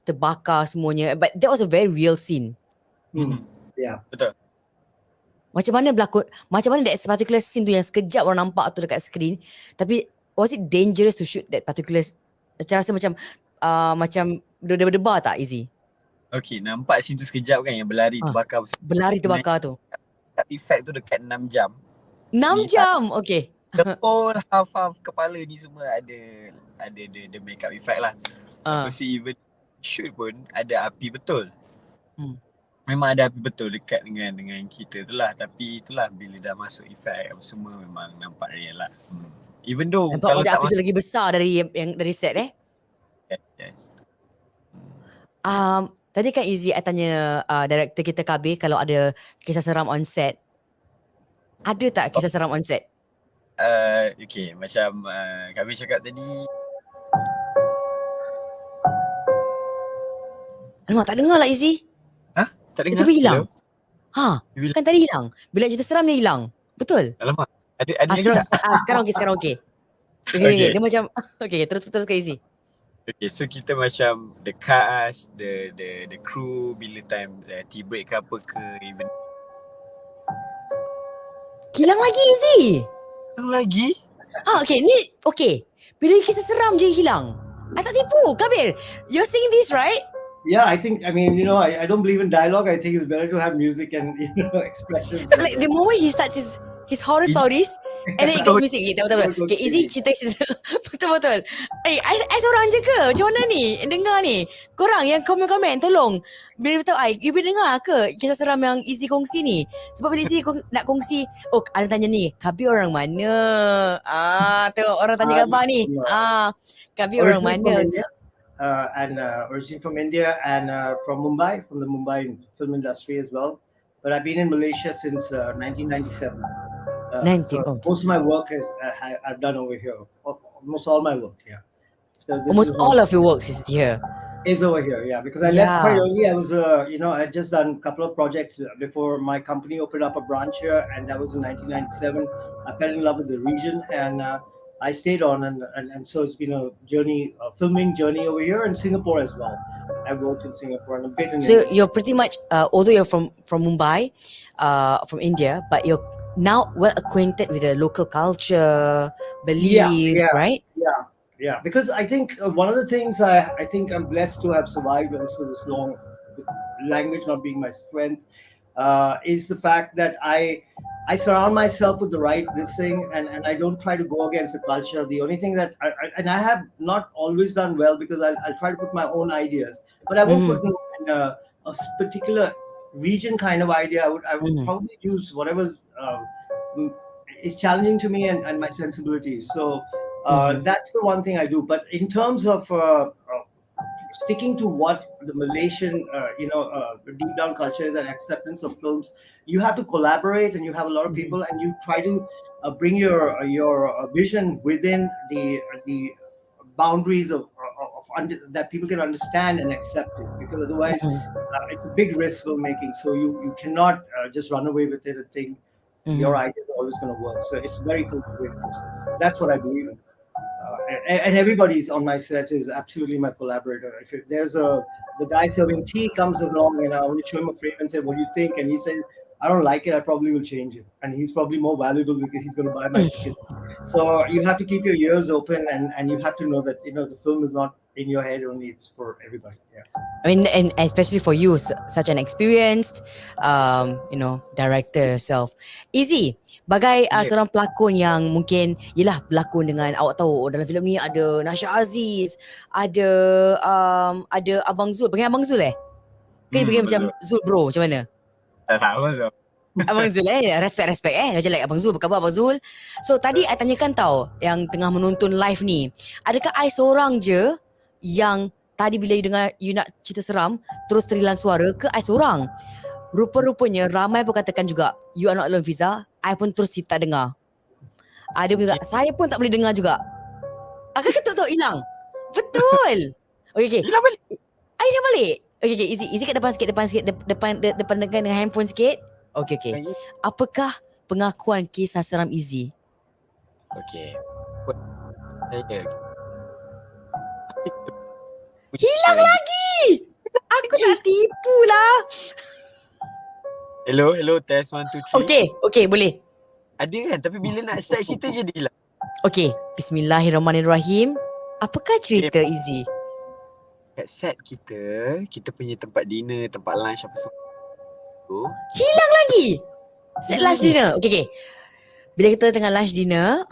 terbakar semuanya. But that was a very real scene. Yeah. Betul. Macam mana that particular scene tu yang sekejap orang nampak tu dekat screen. Tapi was it dangerous to shoot that particular? Saya rasa macam berdebar-debar tak, Izzy? Okay, nampak scene tu sekejap kan yang berlari terbakar. Berlari terbakar tu. Effect tu dekat 6 jam. 6 jam? Okay. The whole half kepala ni semua ada the makeup effect lah. Lepas tu even shoot pun ada api betul. Memang ada api betul dekat dengan kita tu lah. Tapi itulah bila dah masuk effect semua memang nampak real lah. Even though nampak kalau macam tak api tu lagi besar dari set Yes. Tadi kan Izzy tanya director kita Kabir kalau ada kisah seram on set. Ada tak kisah seram on set? Okay, macam Kabir cakap tadi. Alamak, tak dengar lah Izzy. Tak dengar? Tiba hilang. Bila? Kan tadi hilang. Bila cerita seram dia hilang. Betul? Alamak. Ada lagi tak? Sekarang okey. Okay. Dia macam okay, terus ke Izzy. Okay, so kita macam the cast, the crew bila time tea break ke apa ke even. Hilang lagi Izzy. Hilang lagi? Okay, ni okay. Bila kisah seram je hilang. I tak tipu, Kabir. You're saying this, right? Yeah, I think, I mean, I don't believe in dialogue. I think it's better to have music and, expressions. Like the moment he starts his horror stories, and then it gets missing. Okay, tahu. Okay, Izzy cerita. Betul. I seorang je ke? Macam mana ni? Dengar ni. Korang yang komen-komen, tolong. Bila tahu you boleh dengar ke kisah seram yang Izzy kongsi ni? Sebab bila Izzy nak kongsi, ada tanya ni, Kabir orang mana? Tengok orang tanya khabar ni. Kabir orang mana? Originally from India and from Mumbai, from the Mumbai film industry as well. But I've been in Malaysia since 1997. Most of my work I've done over here. Almost all my work, yeah. So almost all of your work is here. Is over here, yeah. Because I left quite early. I was, I had just done a couple of projects before my company opened up a branch here, and that was in 1997. I fell in love with the region, and I stayed on, and so it's been a journey, a filming journey over here in Singapore as well. I worked in Singapore and a bit in So India. you're pretty much, although you're from Mumbai, from India, but you're now well acquainted with the local culture, beliefs, right? Yeah. Because I think one of the things I think I'm blessed to have survived also this long, language not being my strength, is the fact that I surround myself with the right thing, and I don't try to go against the culture. The only thing that I have not always done well, because I'll try to put my own ideas, but I won't put in a particular region kind of idea. I would probably use whatever is challenging to me and my sensibilities. So that's the one thing I do. But in terms of sticking to what the Malaysian, deep down culture is and acceptance of films, you have to collaborate, and you have a lot of people, and you try to bring your vision within the boundaries of that people can understand and accept it. Because otherwise, it's a big risk filmmaking. So you cannot just run away with it and think your idea is always going to work. So it's a very complicated process. That's what I believe in. and everybody's on my set is absolutely my collaborator. If there's the guy serving tea comes along and I want to show him a frame and say, "What do you think?" And he says, "I don't like it. I probably will change it." And he's probably more valuable because he's going to buy my ticket. So you have to keep your ears open, and you have to know that the film is not in your head only; it's for everybody. Yeah. I mean, and especially for you, such an experienced, director yourself. Easy, bagai seorang pelakon yang mungkin, yelah berlakon dengan, awak tahu dalam filem ni ada Nasha Aziz, ada Abang Zul. Panggil Abang Zul Ke panggil macam Zul bro, macam mana? Abang Zul. Abang Zul respect macam like Abang Zul, apa khabar Abang Zul? So tadi I tanyakan tau, yang tengah menonton live ni, adakah I seorang je yang tadi bila you nak cerita seram terus terilang suara, ke I seorang? Rupa-rupanya ramai pun katakan juga, you are not alone Fiza, I pun terus tak dengar. Ada juga, saya pun tak boleh dengar juga. Agak ketuk-ketuk hilang. Betul. Okay. Hilang balik. Hilang balik. Okay, easy kat depan sikit, depan dengan handphone sikit. Okay. Apakah pengakuan kisah seram Izzy? Okay. Hilang lagi. Aku tak tipu lah. Hello, test 1, 2, 3. Okay, boleh. Ada kan, tapi bila nak start cerita je dia hilang. Okay, bismillahirrahmanirrahim. Apakah cerita Izzy? Kat set kita punya tempat dinner, tempat lunch apa semua tu. Hilang lagi. Set lunch dinner. Okay. Bila kita tengah lunch dinner,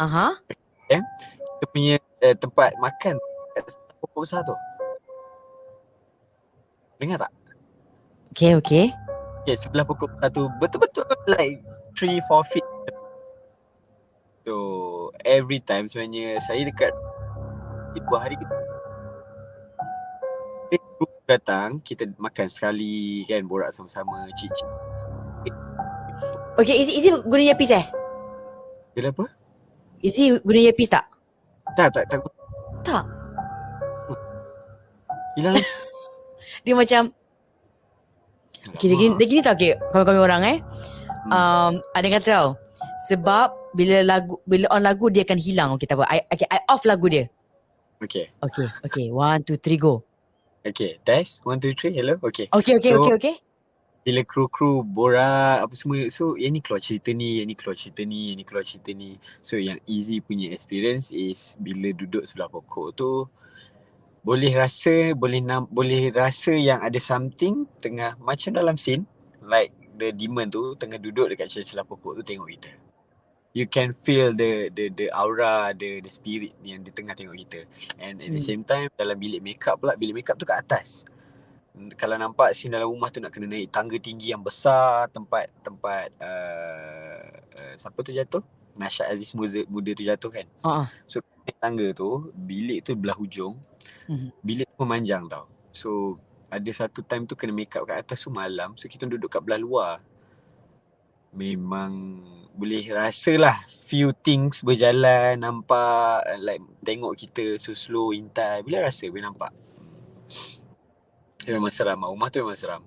kita punya tempat makan kat pokok besar tu. Dengar tak? Okay. Okay, sebelah pokok besar tu betul-betul like 3-4 feet. So every time sebenarnya saya dekat 2 hari kita datang, kita makan sekali kan, borak sama-sama, cik-cik. Okay, Izzy guna earpiece Bila apa? Izzy guna earpiece tak? Tak. Hilang lagi. Dia macam okay, dia gini tau, okay, kami orang ada kata tau, sebab bila on lagu dia akan hilang. Okay, tak apa, I off lagu dia. Okay, 1, 2, 3 go. Okay, test 1, 2, 3, hello. Okay. Okay. Bila kru borak apa semua, so yang ni keluar cerita ni, yang ni keluar cerita ni. So yang Izzy punya experience is bila duduk sebelah pokok tu, boleh rasa yang ada something tengah, macam dalam scene, like the demon tu tengah duduk dekat celah pokok tu tengok kita. You can feel the aura, the spirit yang di tengah tengok kita. And at the same time, dalam bilik makeup tu kat atas. Kalau nampak scene dalam rumah tu nak kena naik tangga tinggi yang besar, tempat siapa tu jatuh? Nasha Aziz muda tu jatuh kan. So naik tangga tu, bilik tu belah hujung. Bilik tu memanjang tau. So ada satu time tu kena make up kat atas tu malam. So kita duduk kat belah luar. Memang boleh rasalah few things berjalan, nampak, like tengok kita so slow, intai. Boleh nampak. Dia memang seram. Rumah tu memang seram.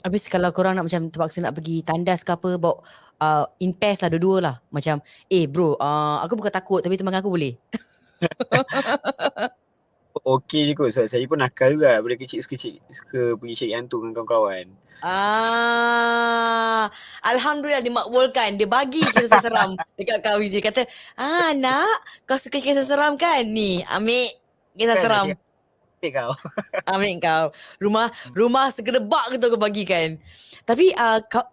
Habis kalau korang nak macam terpaksa nak pergi tandas ke apa, bawa in pairs lah, dua-dua lah. Macam, bro, aku bukan takut tapi teman aku boleh. Okey je kot. Sebab saya pun nakal juga. Daripada kecil suka pergi cari hantu dengan kawan-kawan. Alhamdulillah dimakbulkan. Dia bagi kisah seram dekat kau Izzy. Kata, nak, kau suka kisah seram kan? Ni, ambil kisah seram. Ambil kau. Rumah segedebak gitu kau bagikan. Tapi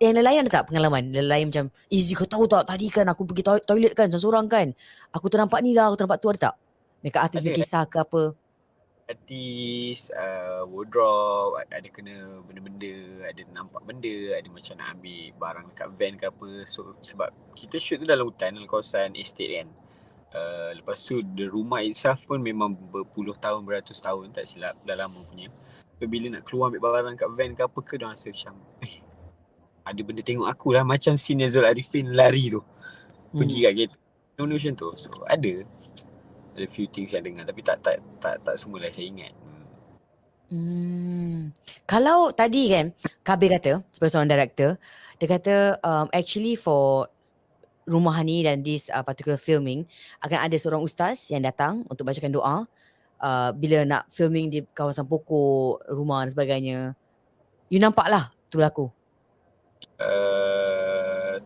yang lain ada tak pengalaman? Yang lain macam, Izzy kau tahu tak, tadi kan aku pergi toilet kan, seorang kan. Aku ternampak ni lah, aku ternampak tu, ada tak? Mereka artis berkisah ke apa? Artis, wardrobe, ada kena benda-benda, ada nampak benda, ada macam nak ambil barang dekat van ke apa. So sebab kita shoot tu dalam hutan, dalam kawasan estate kan. Lepas tu the rumah itself pun memang berpuluh tahun, beratus tahun tak silap, dah lama punya. So bila nak keluar ambil barang kat van ke apa ke, dia rasa macam ada benda tengok aku lah. Macam scene Zul Ariffin lari tu, pergi kat kereta, benda macam tu. So ada few things yang dengar, tapi tak semualah saya ingat. Kalau tadi kan Kabir kata sebagai seorang director, dia kata actually for rumah ni dan this particular filming akan ada seorang ustaz yang datang untuk bacakan doa bila nak filming di kawasan pokok, rumah dan sebagainya. You nampak lah tu berlaku?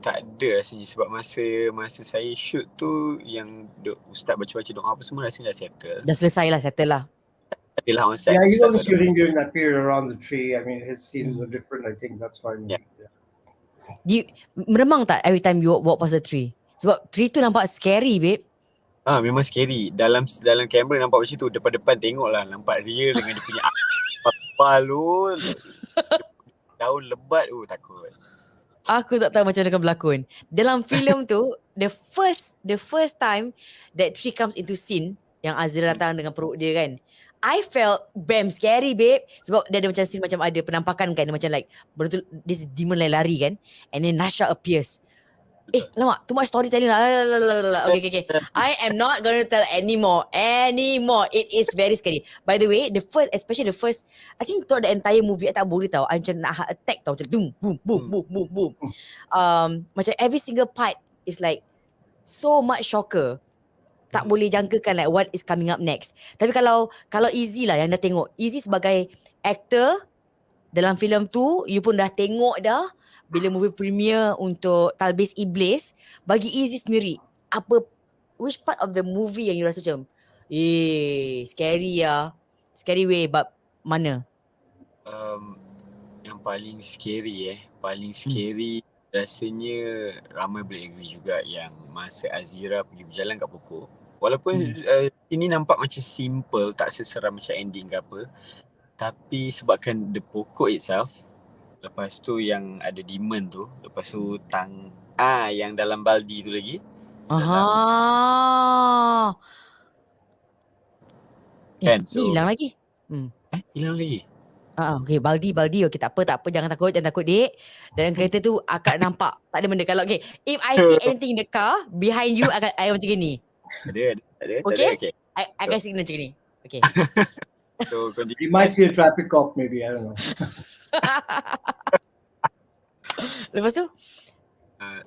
Tak ada rasanya sebab masa saya shoot tu yang ustaz baca-baca doa apa semua rasanya dah settle. Dah selesai lah, settle lah. Adalah on set. Yeah, he was shooting during that period around the tree. I mean, his scenes were different. I think that's why. Yeah. Meremang tak every time you walk past the tree? Sebab tree tu nampak scary, babe. Memang scary. Dalam kamera nampak macam tu. Depan-depan tengok lah. Nampak real dengan dia punya apa lu. Daun lebat tu takut. Aku tak tahu macam mana akan berlakon. Dalam filem tu, the first time that tree comes into scene, yang Azira datang dengan perut dia kan, I felt scary, babe. Sebab dia ada macam scene macam ada penampakan kan. Dia macam like, betul this demon lari kan. And then Nasha appears. Lama, too much storytelling lah. Okay. I am not going to tell anymore. It is very scary. By the way, especially the first, I think throughout the entire movie, I tak boleh tahu. I macam nak heart attack tau. Macam boom, boom, boom, boom, boom. Macam every single part is like so much shocker. Tak boleh jangkakan like what is coming up next. Tapi kalau Easy lah yang dah tengok. Easy sebagai actor dalam filem tu, you pun dah tengok dah bila movie premiere untuk Tablis Iblis. Bagi Easy sendiri, which part of the movie yang you rasa macam scary lah, scary way, but mana? Yang paling scary rasanya ramai boleh agree juga yang masa Azira pergi berjalan kat pokok. Walaupun ini nampak macam simple, tak seseram macam ending ke apa, tapi sebabkan the pokok itself, lepas tu yang ada demon tu, lepas tu yang dalam baldi tu lagi. Kan, so Hilang lagi. Hilang lagi. Okay, baldi. Okay, tak apa, jangan takut dek. Dalam kereta tu akak nampak tak ada benda. Kalau if I see anything in the car behind you, I macam gini. Ada. Okay? I akan signal macam ni. Okay. So, you might see a traffic cop maybe, I don't know. Lepas tu?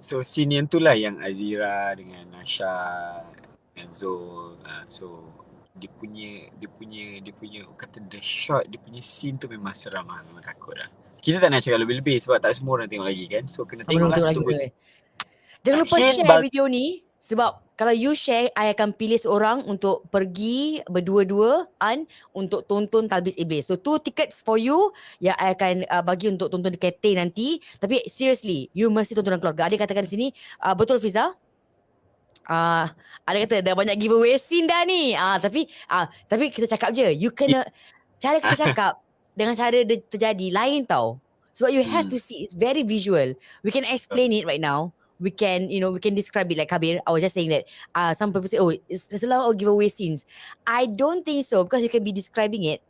So scene yang tu lah yang Azira dengan Nasha dengan Zul. So dia punya kata the shot, dia punya scene tu memang seram lah, memang takut lah. Kita tak nak cakap lebih-lebih sebab tak semua orang tengok lagi kan. So kena tengok lah. Jangan lupa share video ni. Sebab kalau you share, I akan pilih seorang untuk pergi berdua-duaan untuk tonton Tablis Iblis. So 2 tickets for you yang I akan bagi untuk tonton di Cathay nanti. Tapi seriously, you mesti tonton dengan keluarga. Ada katakan di sini, betul Fiza? Ada kata dah banyak giveaway scene dah ni. Tapi kita cakap je, you kena, cara kita cakap dengan cara dia terjadi lain tau. Sebab you have to see, it's very visual. We can explain it right now. We can describe it like Kabir. I was just saying that some people say, there's a lot of giveaway scenes. I don't think so, because you can be describing it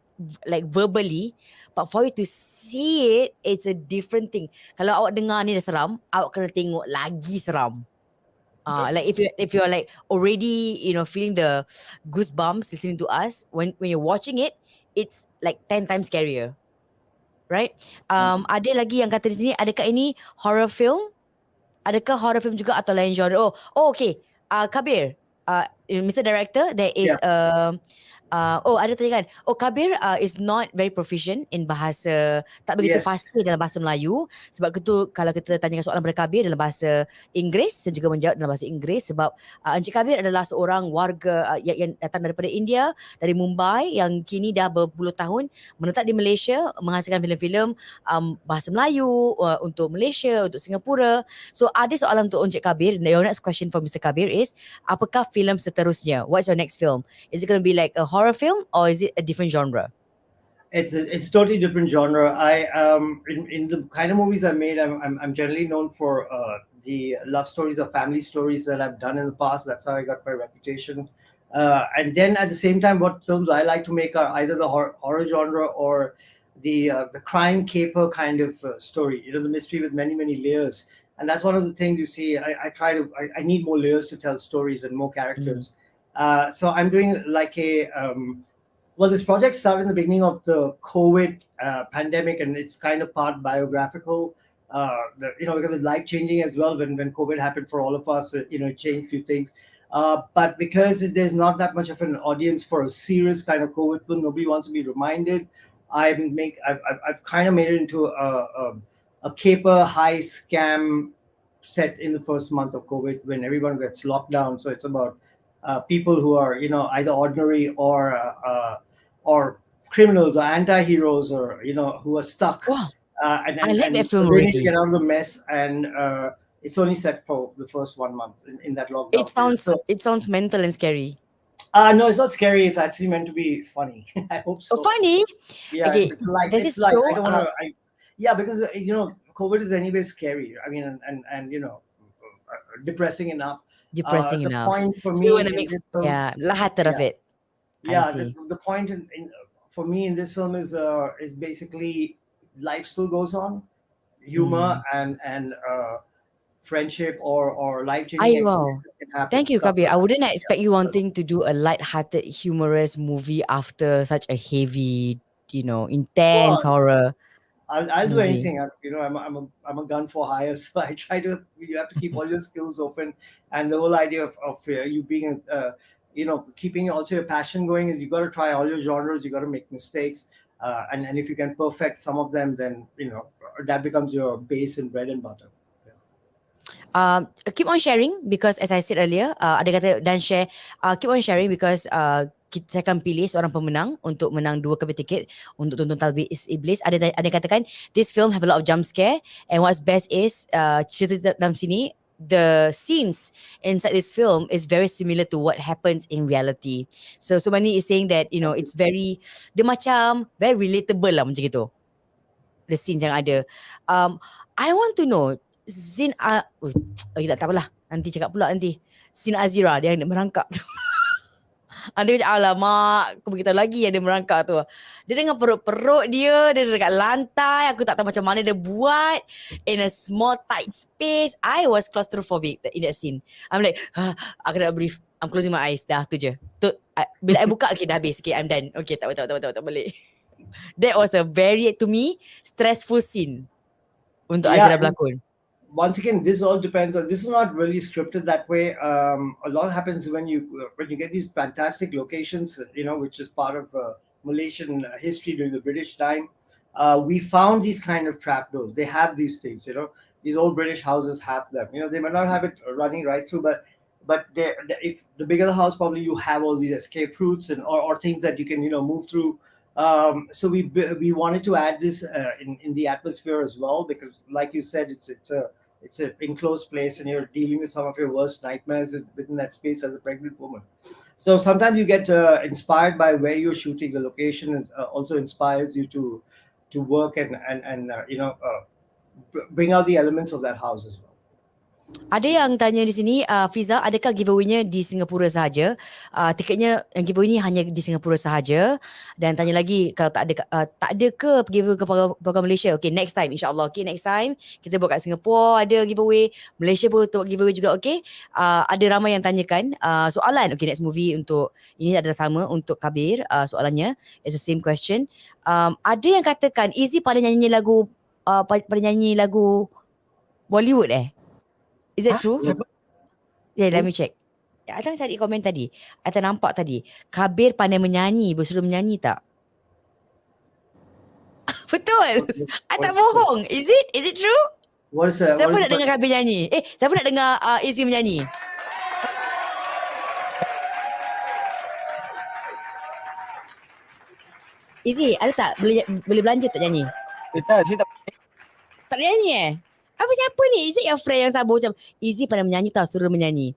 like verbally, but for you to see it, it's a different thing. Kalau awak dengar ni dah seram, awak kena tengok lagi seram. Like if you're like already feeling the goosebumps listening to us, when you're watching it, it's like 10 times scarier, right? Ada lagi yang kata di sini, adakah ini horror film? Adakah horror film juga atau lain genre? Okay. Kabir, Mr. Director, there is ada tanya kan. Kabir is not very proficient in bahasa, tak begitu fasih dalam bahasa Melayu. Sebab itu kalau kita tanyakan soalan kepada Kabir dalam bahasa Inggeris dan juga menjawab dalam bahasa Inggeris, sebab Encik Kabir adalah seorang warga yang datang daripada India, dari Mumbai, yang kini dah berpuluh tahun menetap di Malaysia, menghasilkan filem-filem bahasa Melayu untuk Malaysia, untuk Singapura. So ada soalan untuk Encik Kabir. Your next question for Mr. Kabir is, apakah filem seterusnya? What's your next film? Is it going to be like a horror film or is it a different genre? It's a totally different genre. In the kind of movies I made, I'm generally known for the love stories or family stories that I've done in the past. That's how I got my reputation. And then at the same time, what films I like to make are either the horror genre or the crime caper kind of story. The mystery with many layers. And that's one of the things you see. I need more layers to tell stories and more characters. So I'm doing like this project started in the beginning of the COVID pandemic, and it's kind of part biographical, because it's life changing as well. When COVID happened for all of us, it changed a few things. But because there's not that much of an audience for a serious kind of COVID film, nobody wants to be reminded. I've kind of made it into a caper high scam set in the first month of COVID when everyone gets locked down. So it's about people who are either ordinary or criminals or anti-heroes or who are stuck. Wow, And I like that film so they need to already. get out of the mess, and it's only set for the first 1 month in that lockdown. It sounds mental and scary. No, it's not scary. It's actually meant to be funny. I hope so. Oh, funny. Yeah, Okay, it's like there's it's this like show, I don't want to. Yeah, because COVID is anyway scary. I mean, and depressing enough. Depressing The enough. point for So me you want to in make this film, lighter of yeah. it. I yeah, see. the point for me in this film is basically life still goes on, humor and friendship or life changing Wow. experiences can happen. Thank you, Stuff Kabir. like I that. wouldn't expect you wanting to do a light-hearted, humorous movie after such a heavy, intense Well, horror I'll do movie. anything. I'm a gun for hire, so I try to. You have to keep all your skills open, and the whole idea of you being keeping also your passion going is you got to try all your genres. You got to make mistakes, and if you can perfect some of them, then that becomes your base and bread and butter. Keep on sharing because as I said earlier, ada kata dan share. Keep on sharing because saya akan pilih seorang pemenang untuk menang 2 Kabir tiket untuk tonton Tablis Iblis. Ada katakan this film have a lot of jump scare and what's best is cerita dalam sini, the scenes inside this film is very similar to what happens in reality. So many is saying that it's very, dia macam very relatable lah macam gitu. The scenes yang ada. I want to know Zin tak apalah. Nanti cakap pula nanti. Zin Azira dia yang merangkak tu. Dia macam alamak, aku beritahu lagi yang dia merangkak tu. Dia dengan perut-perut dia dekat lantai, aku tak tahu macam mana dia buat in a small tight space. I was claustrophobic in that scene. I'm like, aku nak breathe. I'm closing my eyes. Dah tu je. Bila I buka, okay dah habis. Okay, I'm done. Okay, tak boleh. That was a very, to me, stressful scene untuk Azira berlakon. Once again, this all depends on. This is not really scripted that way. A lot happens when you get these fantastic locations, which is part of Malaysian history during the British time. We found these kind of trapdoors. They have these things, These old British houses have them. They might not have it running right through, but if the bigger the house, probably you have all these escape routes or things that you can move through. So we wanted to add this in the atmosphere as well, because like you said, it's an enclosed place and you're dealing with some of your worst nightmares within that space as a pregnant woman. So sometimes you get inspired by where you're shooting. The location also inspires you to work and bring out the elements of that house as well. Ada yang tanya di sini, Fiza, adakah giveaway-nya di Singapura sahaja? Tiketnya yang giveaway ni hanya di Singapura sahaja. Dan tanya lagi, kalau tak ada ke giveaway ke program Malaysia? Okay, next time insyaAllah. Okay, next time kita buat kat Singapura ada giveaway, Malaysia pun buat giveaway juga. Okay, ada ramai yang tanyakan soalan. Okay, next movie untuk ini adalah sama untuk Kabir. Soalannya is the same question. Ada yang katakan Izzy pada nyanyi lagu Bollywood Is that true? Yeah, let me check. Atam cari komen tadi. Atam nampak tadi. Kabir pandai menyanyi. Bersuruh menyanyi tak? Betul. Tak bohong. Is it true? Siapa nak dengar Kabir nyanyi? Siapa nak dengar Izzy menyanyi? Izzy, ada tak? Boleh belanja tak nyanyi? Tak, saya tak. Tak boleh nyanyi Apa siapa ni? Is it your friend yang sabar macam Izzy pandai menyanyi tau, suruh menyanyi.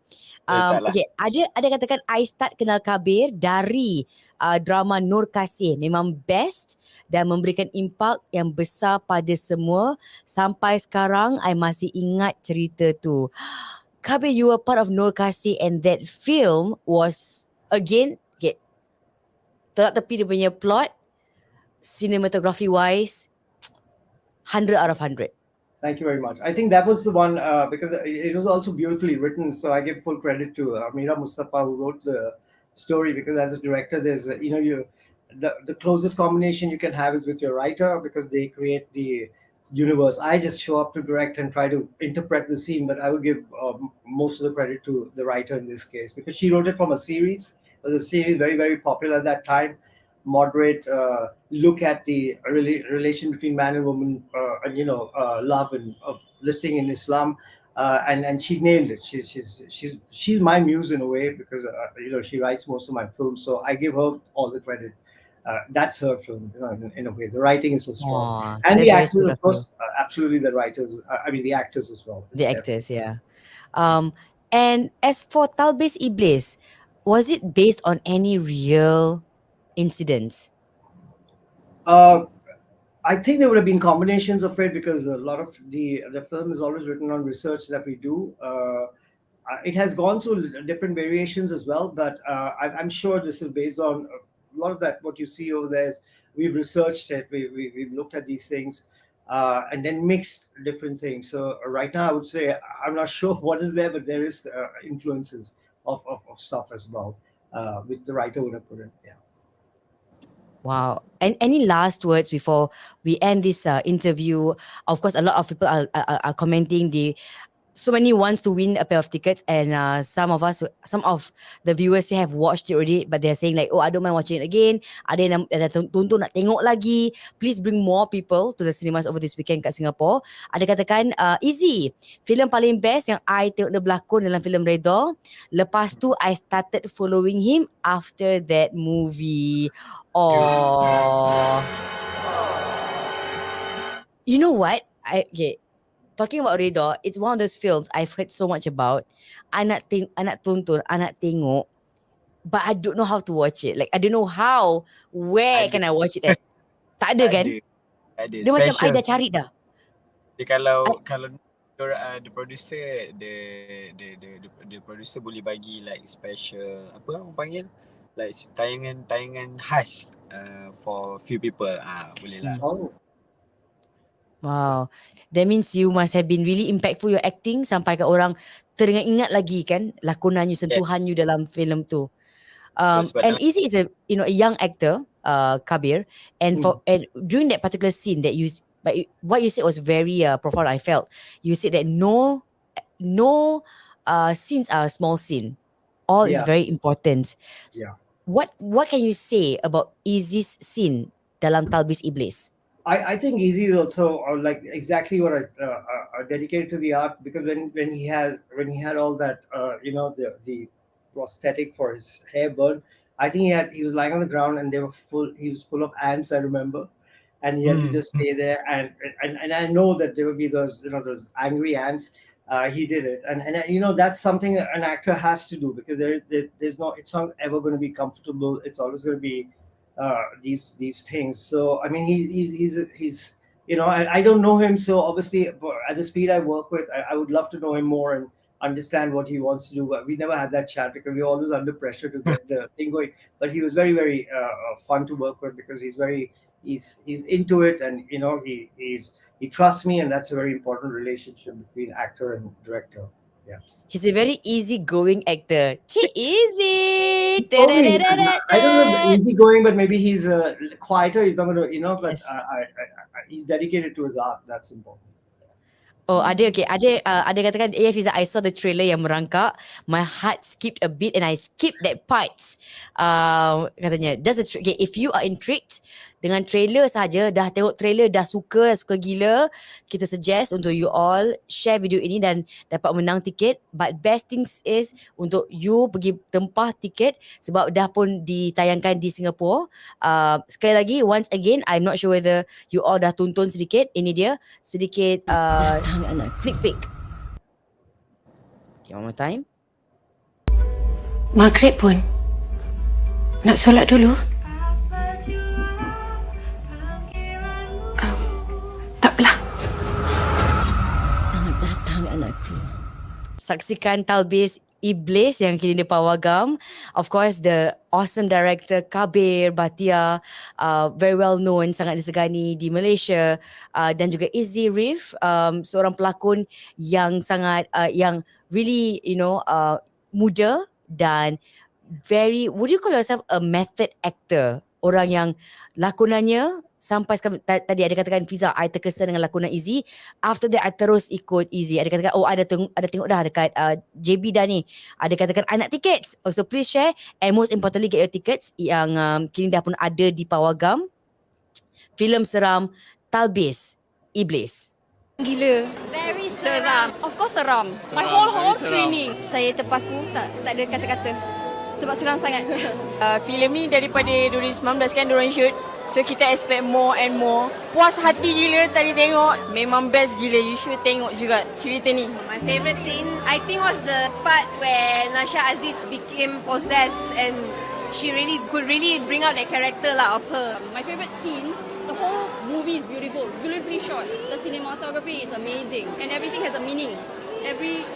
Okay, ada katakan I start kenal Kabir dari drama Nur Kasih. Memang best dan memberikan impak yang besar pada semua. Sampai sekarang I masih ingat cerita tu. Kabir, you were part of Nur Kasih and that film was again tolak tepi dia punya plot, cinematography wise 100 out of 100. Thank you very much. I think that was the one because it was also beautifully written. So I give full credit to Mira Mustafa, who wrote the story, because as a director, there's the closest combination you can have is with your writer, because they create the universe. I just show up to direct and try to interpret the scene, but I would give most of the credit to the writer in this case, because she wrote it from a series. It was a series very, very popular at that time. Moderate look at the relation between man and woman, and love and listing in Islam. And she nailed it. She's my muse in a way, because she writes most of my films, so I give her all the credit. That's her film, in a way. The writing is so strong, Aw, and that's the very actors, sweet of of you. course, absolutely the writers. I mean, the actors as well. The actors, yeah. And as for Talbis Iblis, was it based on any real incidents? I think there would have been combinations of it, because a lot of the film is always written on research that we do. It has gone through different variations as well, but I'm sure this is based on a lot of that. What you see over there is we've researched it, we've looked at these things, and then mixed different things. So right now, I would say I'm not sure what is there, but there is influences of stuff as well, which the writer would have put in. Yeah. Wow. And any last words before we end this interview? Of course, a lot of people are commenting. So many wants to win a pair of tickets, and some of the viewers have watched it already, but they're saying like, oh, I don't mind watching it again. Ada yang dah tonton nak tengok lagi. Please bring more people to the cinemas over this weekend kat Singapore. Ada katakan, easy. Filem paling best yang I tengok dia berlakon dalam filem Redha. Lepas tu I started following him after that movie. Oh. You know what? Talking about Redha, it's one of those films I've heard so much about. I nak tonton, I nak tengok, but I don't know how to watch it. Like, I don't know where can I watch it at? Tak ada kan? Ada. Dia macam I dah cari dah. Dia kalau the producer, the producer boleh bagi like special, apa orang panggil, like tayangan khas for few people. Boleh lah. Wow. That means you must have been really impactful your acting sampai ke orang teringat lagi kan lakonan you, sentuhan you dalam filem tu. And Izzy is a young actor, Kabir, and during that particular scene that what you said was very profound. I felt you said that no scenes are a small scene. All is very important. Yeah. What can you say about Izzy's scene dalam Talbis Iblis? I think Easy is also like exactly what I dedicated to the art, because when he had all that the prosthetic for his hair burn, I think he was lying on the ground and he was full of ants, I remember, and he had to just stay there, and I know that there would be those angry ants. He did it, and that's something an actor has to do, because it's not ever going to be comfortable. It's always going to be these things. So I mean, he's I don't know him, so obviously at the speed I work with, I would love to know him more and understand what he wants to do. But we never had that chat because we're always under pressure to get the thing going. But he was very, very fun to work with, because he's into it, and he trusts me, and that's a very important relationship between actor and director. Yeah. He's a very easygoing actor. Easy. I don't know, easygoing, but maybe he's quieter. He's not going to, but yes. He's dedicated to his art. That's important. Oh, ada katakan, Fiza, I saw the trailer yang merangkak. My heart skipped a bit and I skipped that part. Katanya, if you are intrigued dengan trailer saja, dah tengok trailer, dah suka gila, kita suggest untuk you all share video ini dan dapat menang tiket. But best things is untuk you pergi tempah tiket, sebab dah pun ditayangkan di Singapura. Sekali lagi, once again, I'm not sure whether you all dah tonton sedikit. Ini dia sedikit sneak peek. Okay, one more time. Maghrib pun nak solat dulu. Takpelah. Selamat datang anakku. Saksikan Talbis Iblis yang kini dia pawagam. Of course, the awesome director Kabir Bhatia, very well known, sangat disegani di Malaysia, dan juga Zul Ariffin, seorang pelakon yang sangat yang really muda dan very, would you call yourself a method actor? Orang yang lakonannya sampai sekarang, tadi ada katakan Fiza, I terkesan dengan lakonan Izzy. After that, I terus ikut Izzy. Ada katakan, ada tengok dah dekat JB dah ni. Ada katakan, I nak tickets. So please share. And most importantly, get your tickets yang kini dah pun ada di Pawagam. Filem Seram Tablis Iblis. Gila. Very Seram. Of course seram. My whole screaming. Saya terpaku, tak ada kata-kata. Sebab seram sangat. Filem ni daripada 2019 kan diorang shoot. So kita expect more and more. Puas hati gila tadi tengok. Memang best gila. You should tengok juga cerita ni. My favorite scene, I think, was the part where Nasha Aziz became possessed and she could really bring out that character lah of her. My favorite scene, the whole movie is beautiful. It's beautifully shot. The cinematography is amazing. And everything has a meaning. Every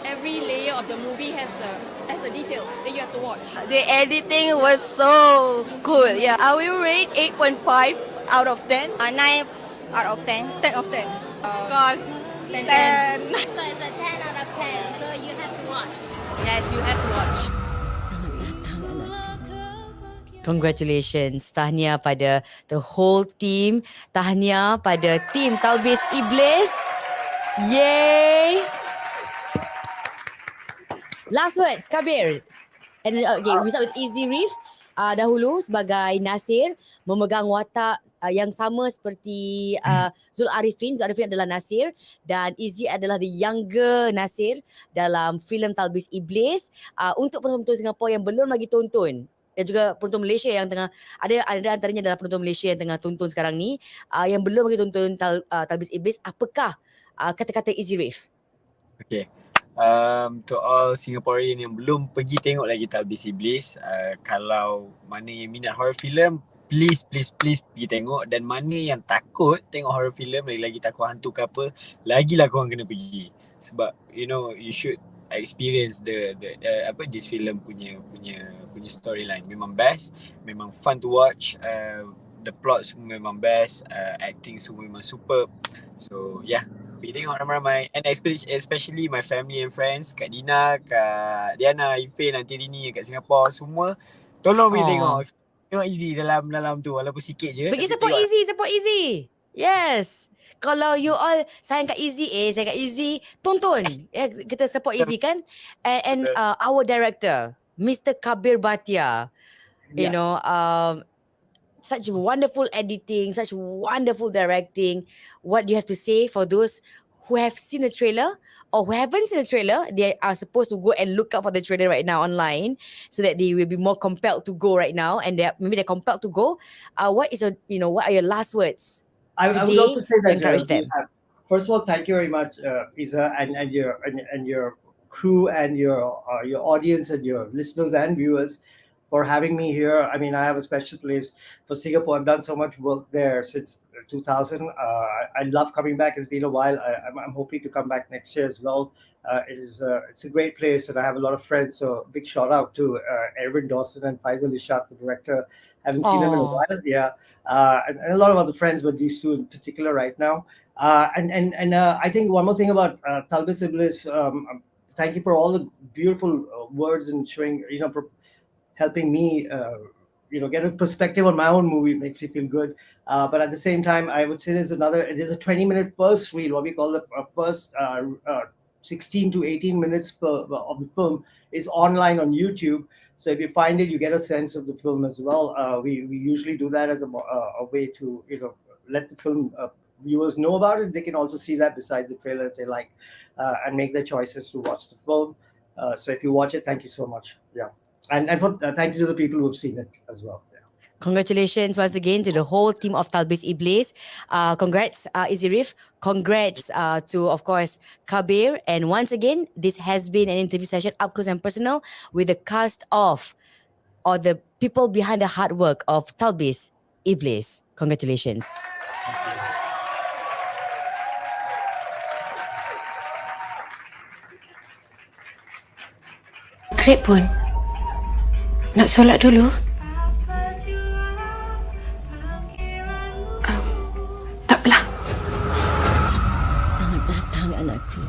layer of the movie has a detail that you have to watch. The editing was so good. Yeah, I will rate 8.5 out of 10. 9 out of 10. 10 of 10. Because 10. So it's a 10 out of 10. So you have to watch. Yes, you have to watch. Congratulations. Tahniah pada the whole team. Tahniah pada team Tablis Iblis. Yay! Last words, Kabir. And okay, we start with Easy Reef. Dahulu sebagai Nasir, memegang watak yang sama seperti Zul Ariffin. Zul Ariffin adalah Nasir dan Izzy adalah the younger Nasir dalam Filem Tablis Iblis. Untuk penonton Singapura yang belum lagi tonton dan juga penonton Malaysia yang tengah ada antaranya adalah penonton Malaysia yang tengah tonton sekarang ni, yang belum lagi tonton Tablis Iblis, apakah kata-kata Easy Reef? Okay. To all Singaporean yang belum pergi tengok lagi Tablis Iblis, kalau mana yang minat horror film, please pergi tengok. Dan mana yang takut tengok horror film, lagi takut hantu ke apa, lagilah korang kena pergi. Sebab you should experience this film punya storyline. Memang best, memang fun to watch. The plot semua memang best, acting semua memang superb. So yeah, pergi tengok ramai-ramai. And especially my family and friends, Kak Dina, Kak Diana, Ife, nanti Rini kat Singapore, semua tolong pergi tengok. Tengok Izzy dalam tu, walaupun sikit je. Pergi support Izzy. Yes. Kalau you all sayang kat Izzy, sayang kat Izzy, tonton. Kita support Izzy kan. And our director, Mr. Kabir Bhatia, you know, such wonderful editing, such wonderful directing. What do you have to say for those who have seen the trailer or who haven't seen the trailer? They are supposed to go and look out for the trailer right now online so that they will be more compelled to go right now, and maybe they're compelled to go. What are your last words? I would also say that encourage them. First of all, thank you very much, Fiza, and your crew and your audience and your listeners and viewers for having me here. I mean, I have a special place for Singapore. I've done so much work there since 2000. I love coming back. It's been a while. I'm hoping to come back next year as well. It's a great place, and I have a lot of friends. So big shout out to Erwin Dawson and Faisal Ishaq, the director. Haven't seen them in a while. Yeah, and a lot of other friends, but these two in particular right now. And I think one more thing about Tablis Iblis. Thank you for all the beautiful words and showing, helping me, get a perspective on my own movie. It makes me feel good. But at the same time, I would say there's a 20-minute first reel, what we call the first 16 to 18 minutes of the film is online on YouTube. So if you find it, you get a sense of the film as well. We usually do that as a way to, let the film viewers know about it. They can also see that besides the trailer if they like, and make their choices to watch the film. So if you watch it, thank you so much. Yeah. And thank you to the people who have seen it as well. Yeah. Congratulations once again to the whole team of Tablis Iblis. Congrats, Easy Reef. Congrats to, of course, Kabir. And once again, this has been an interview session up close and personal with the cast of, or the people behind the hard work of Tablis Iblis. Congratulations. Krip pun. Nak solat dulu? Tak apalah. Selamat datang anakku.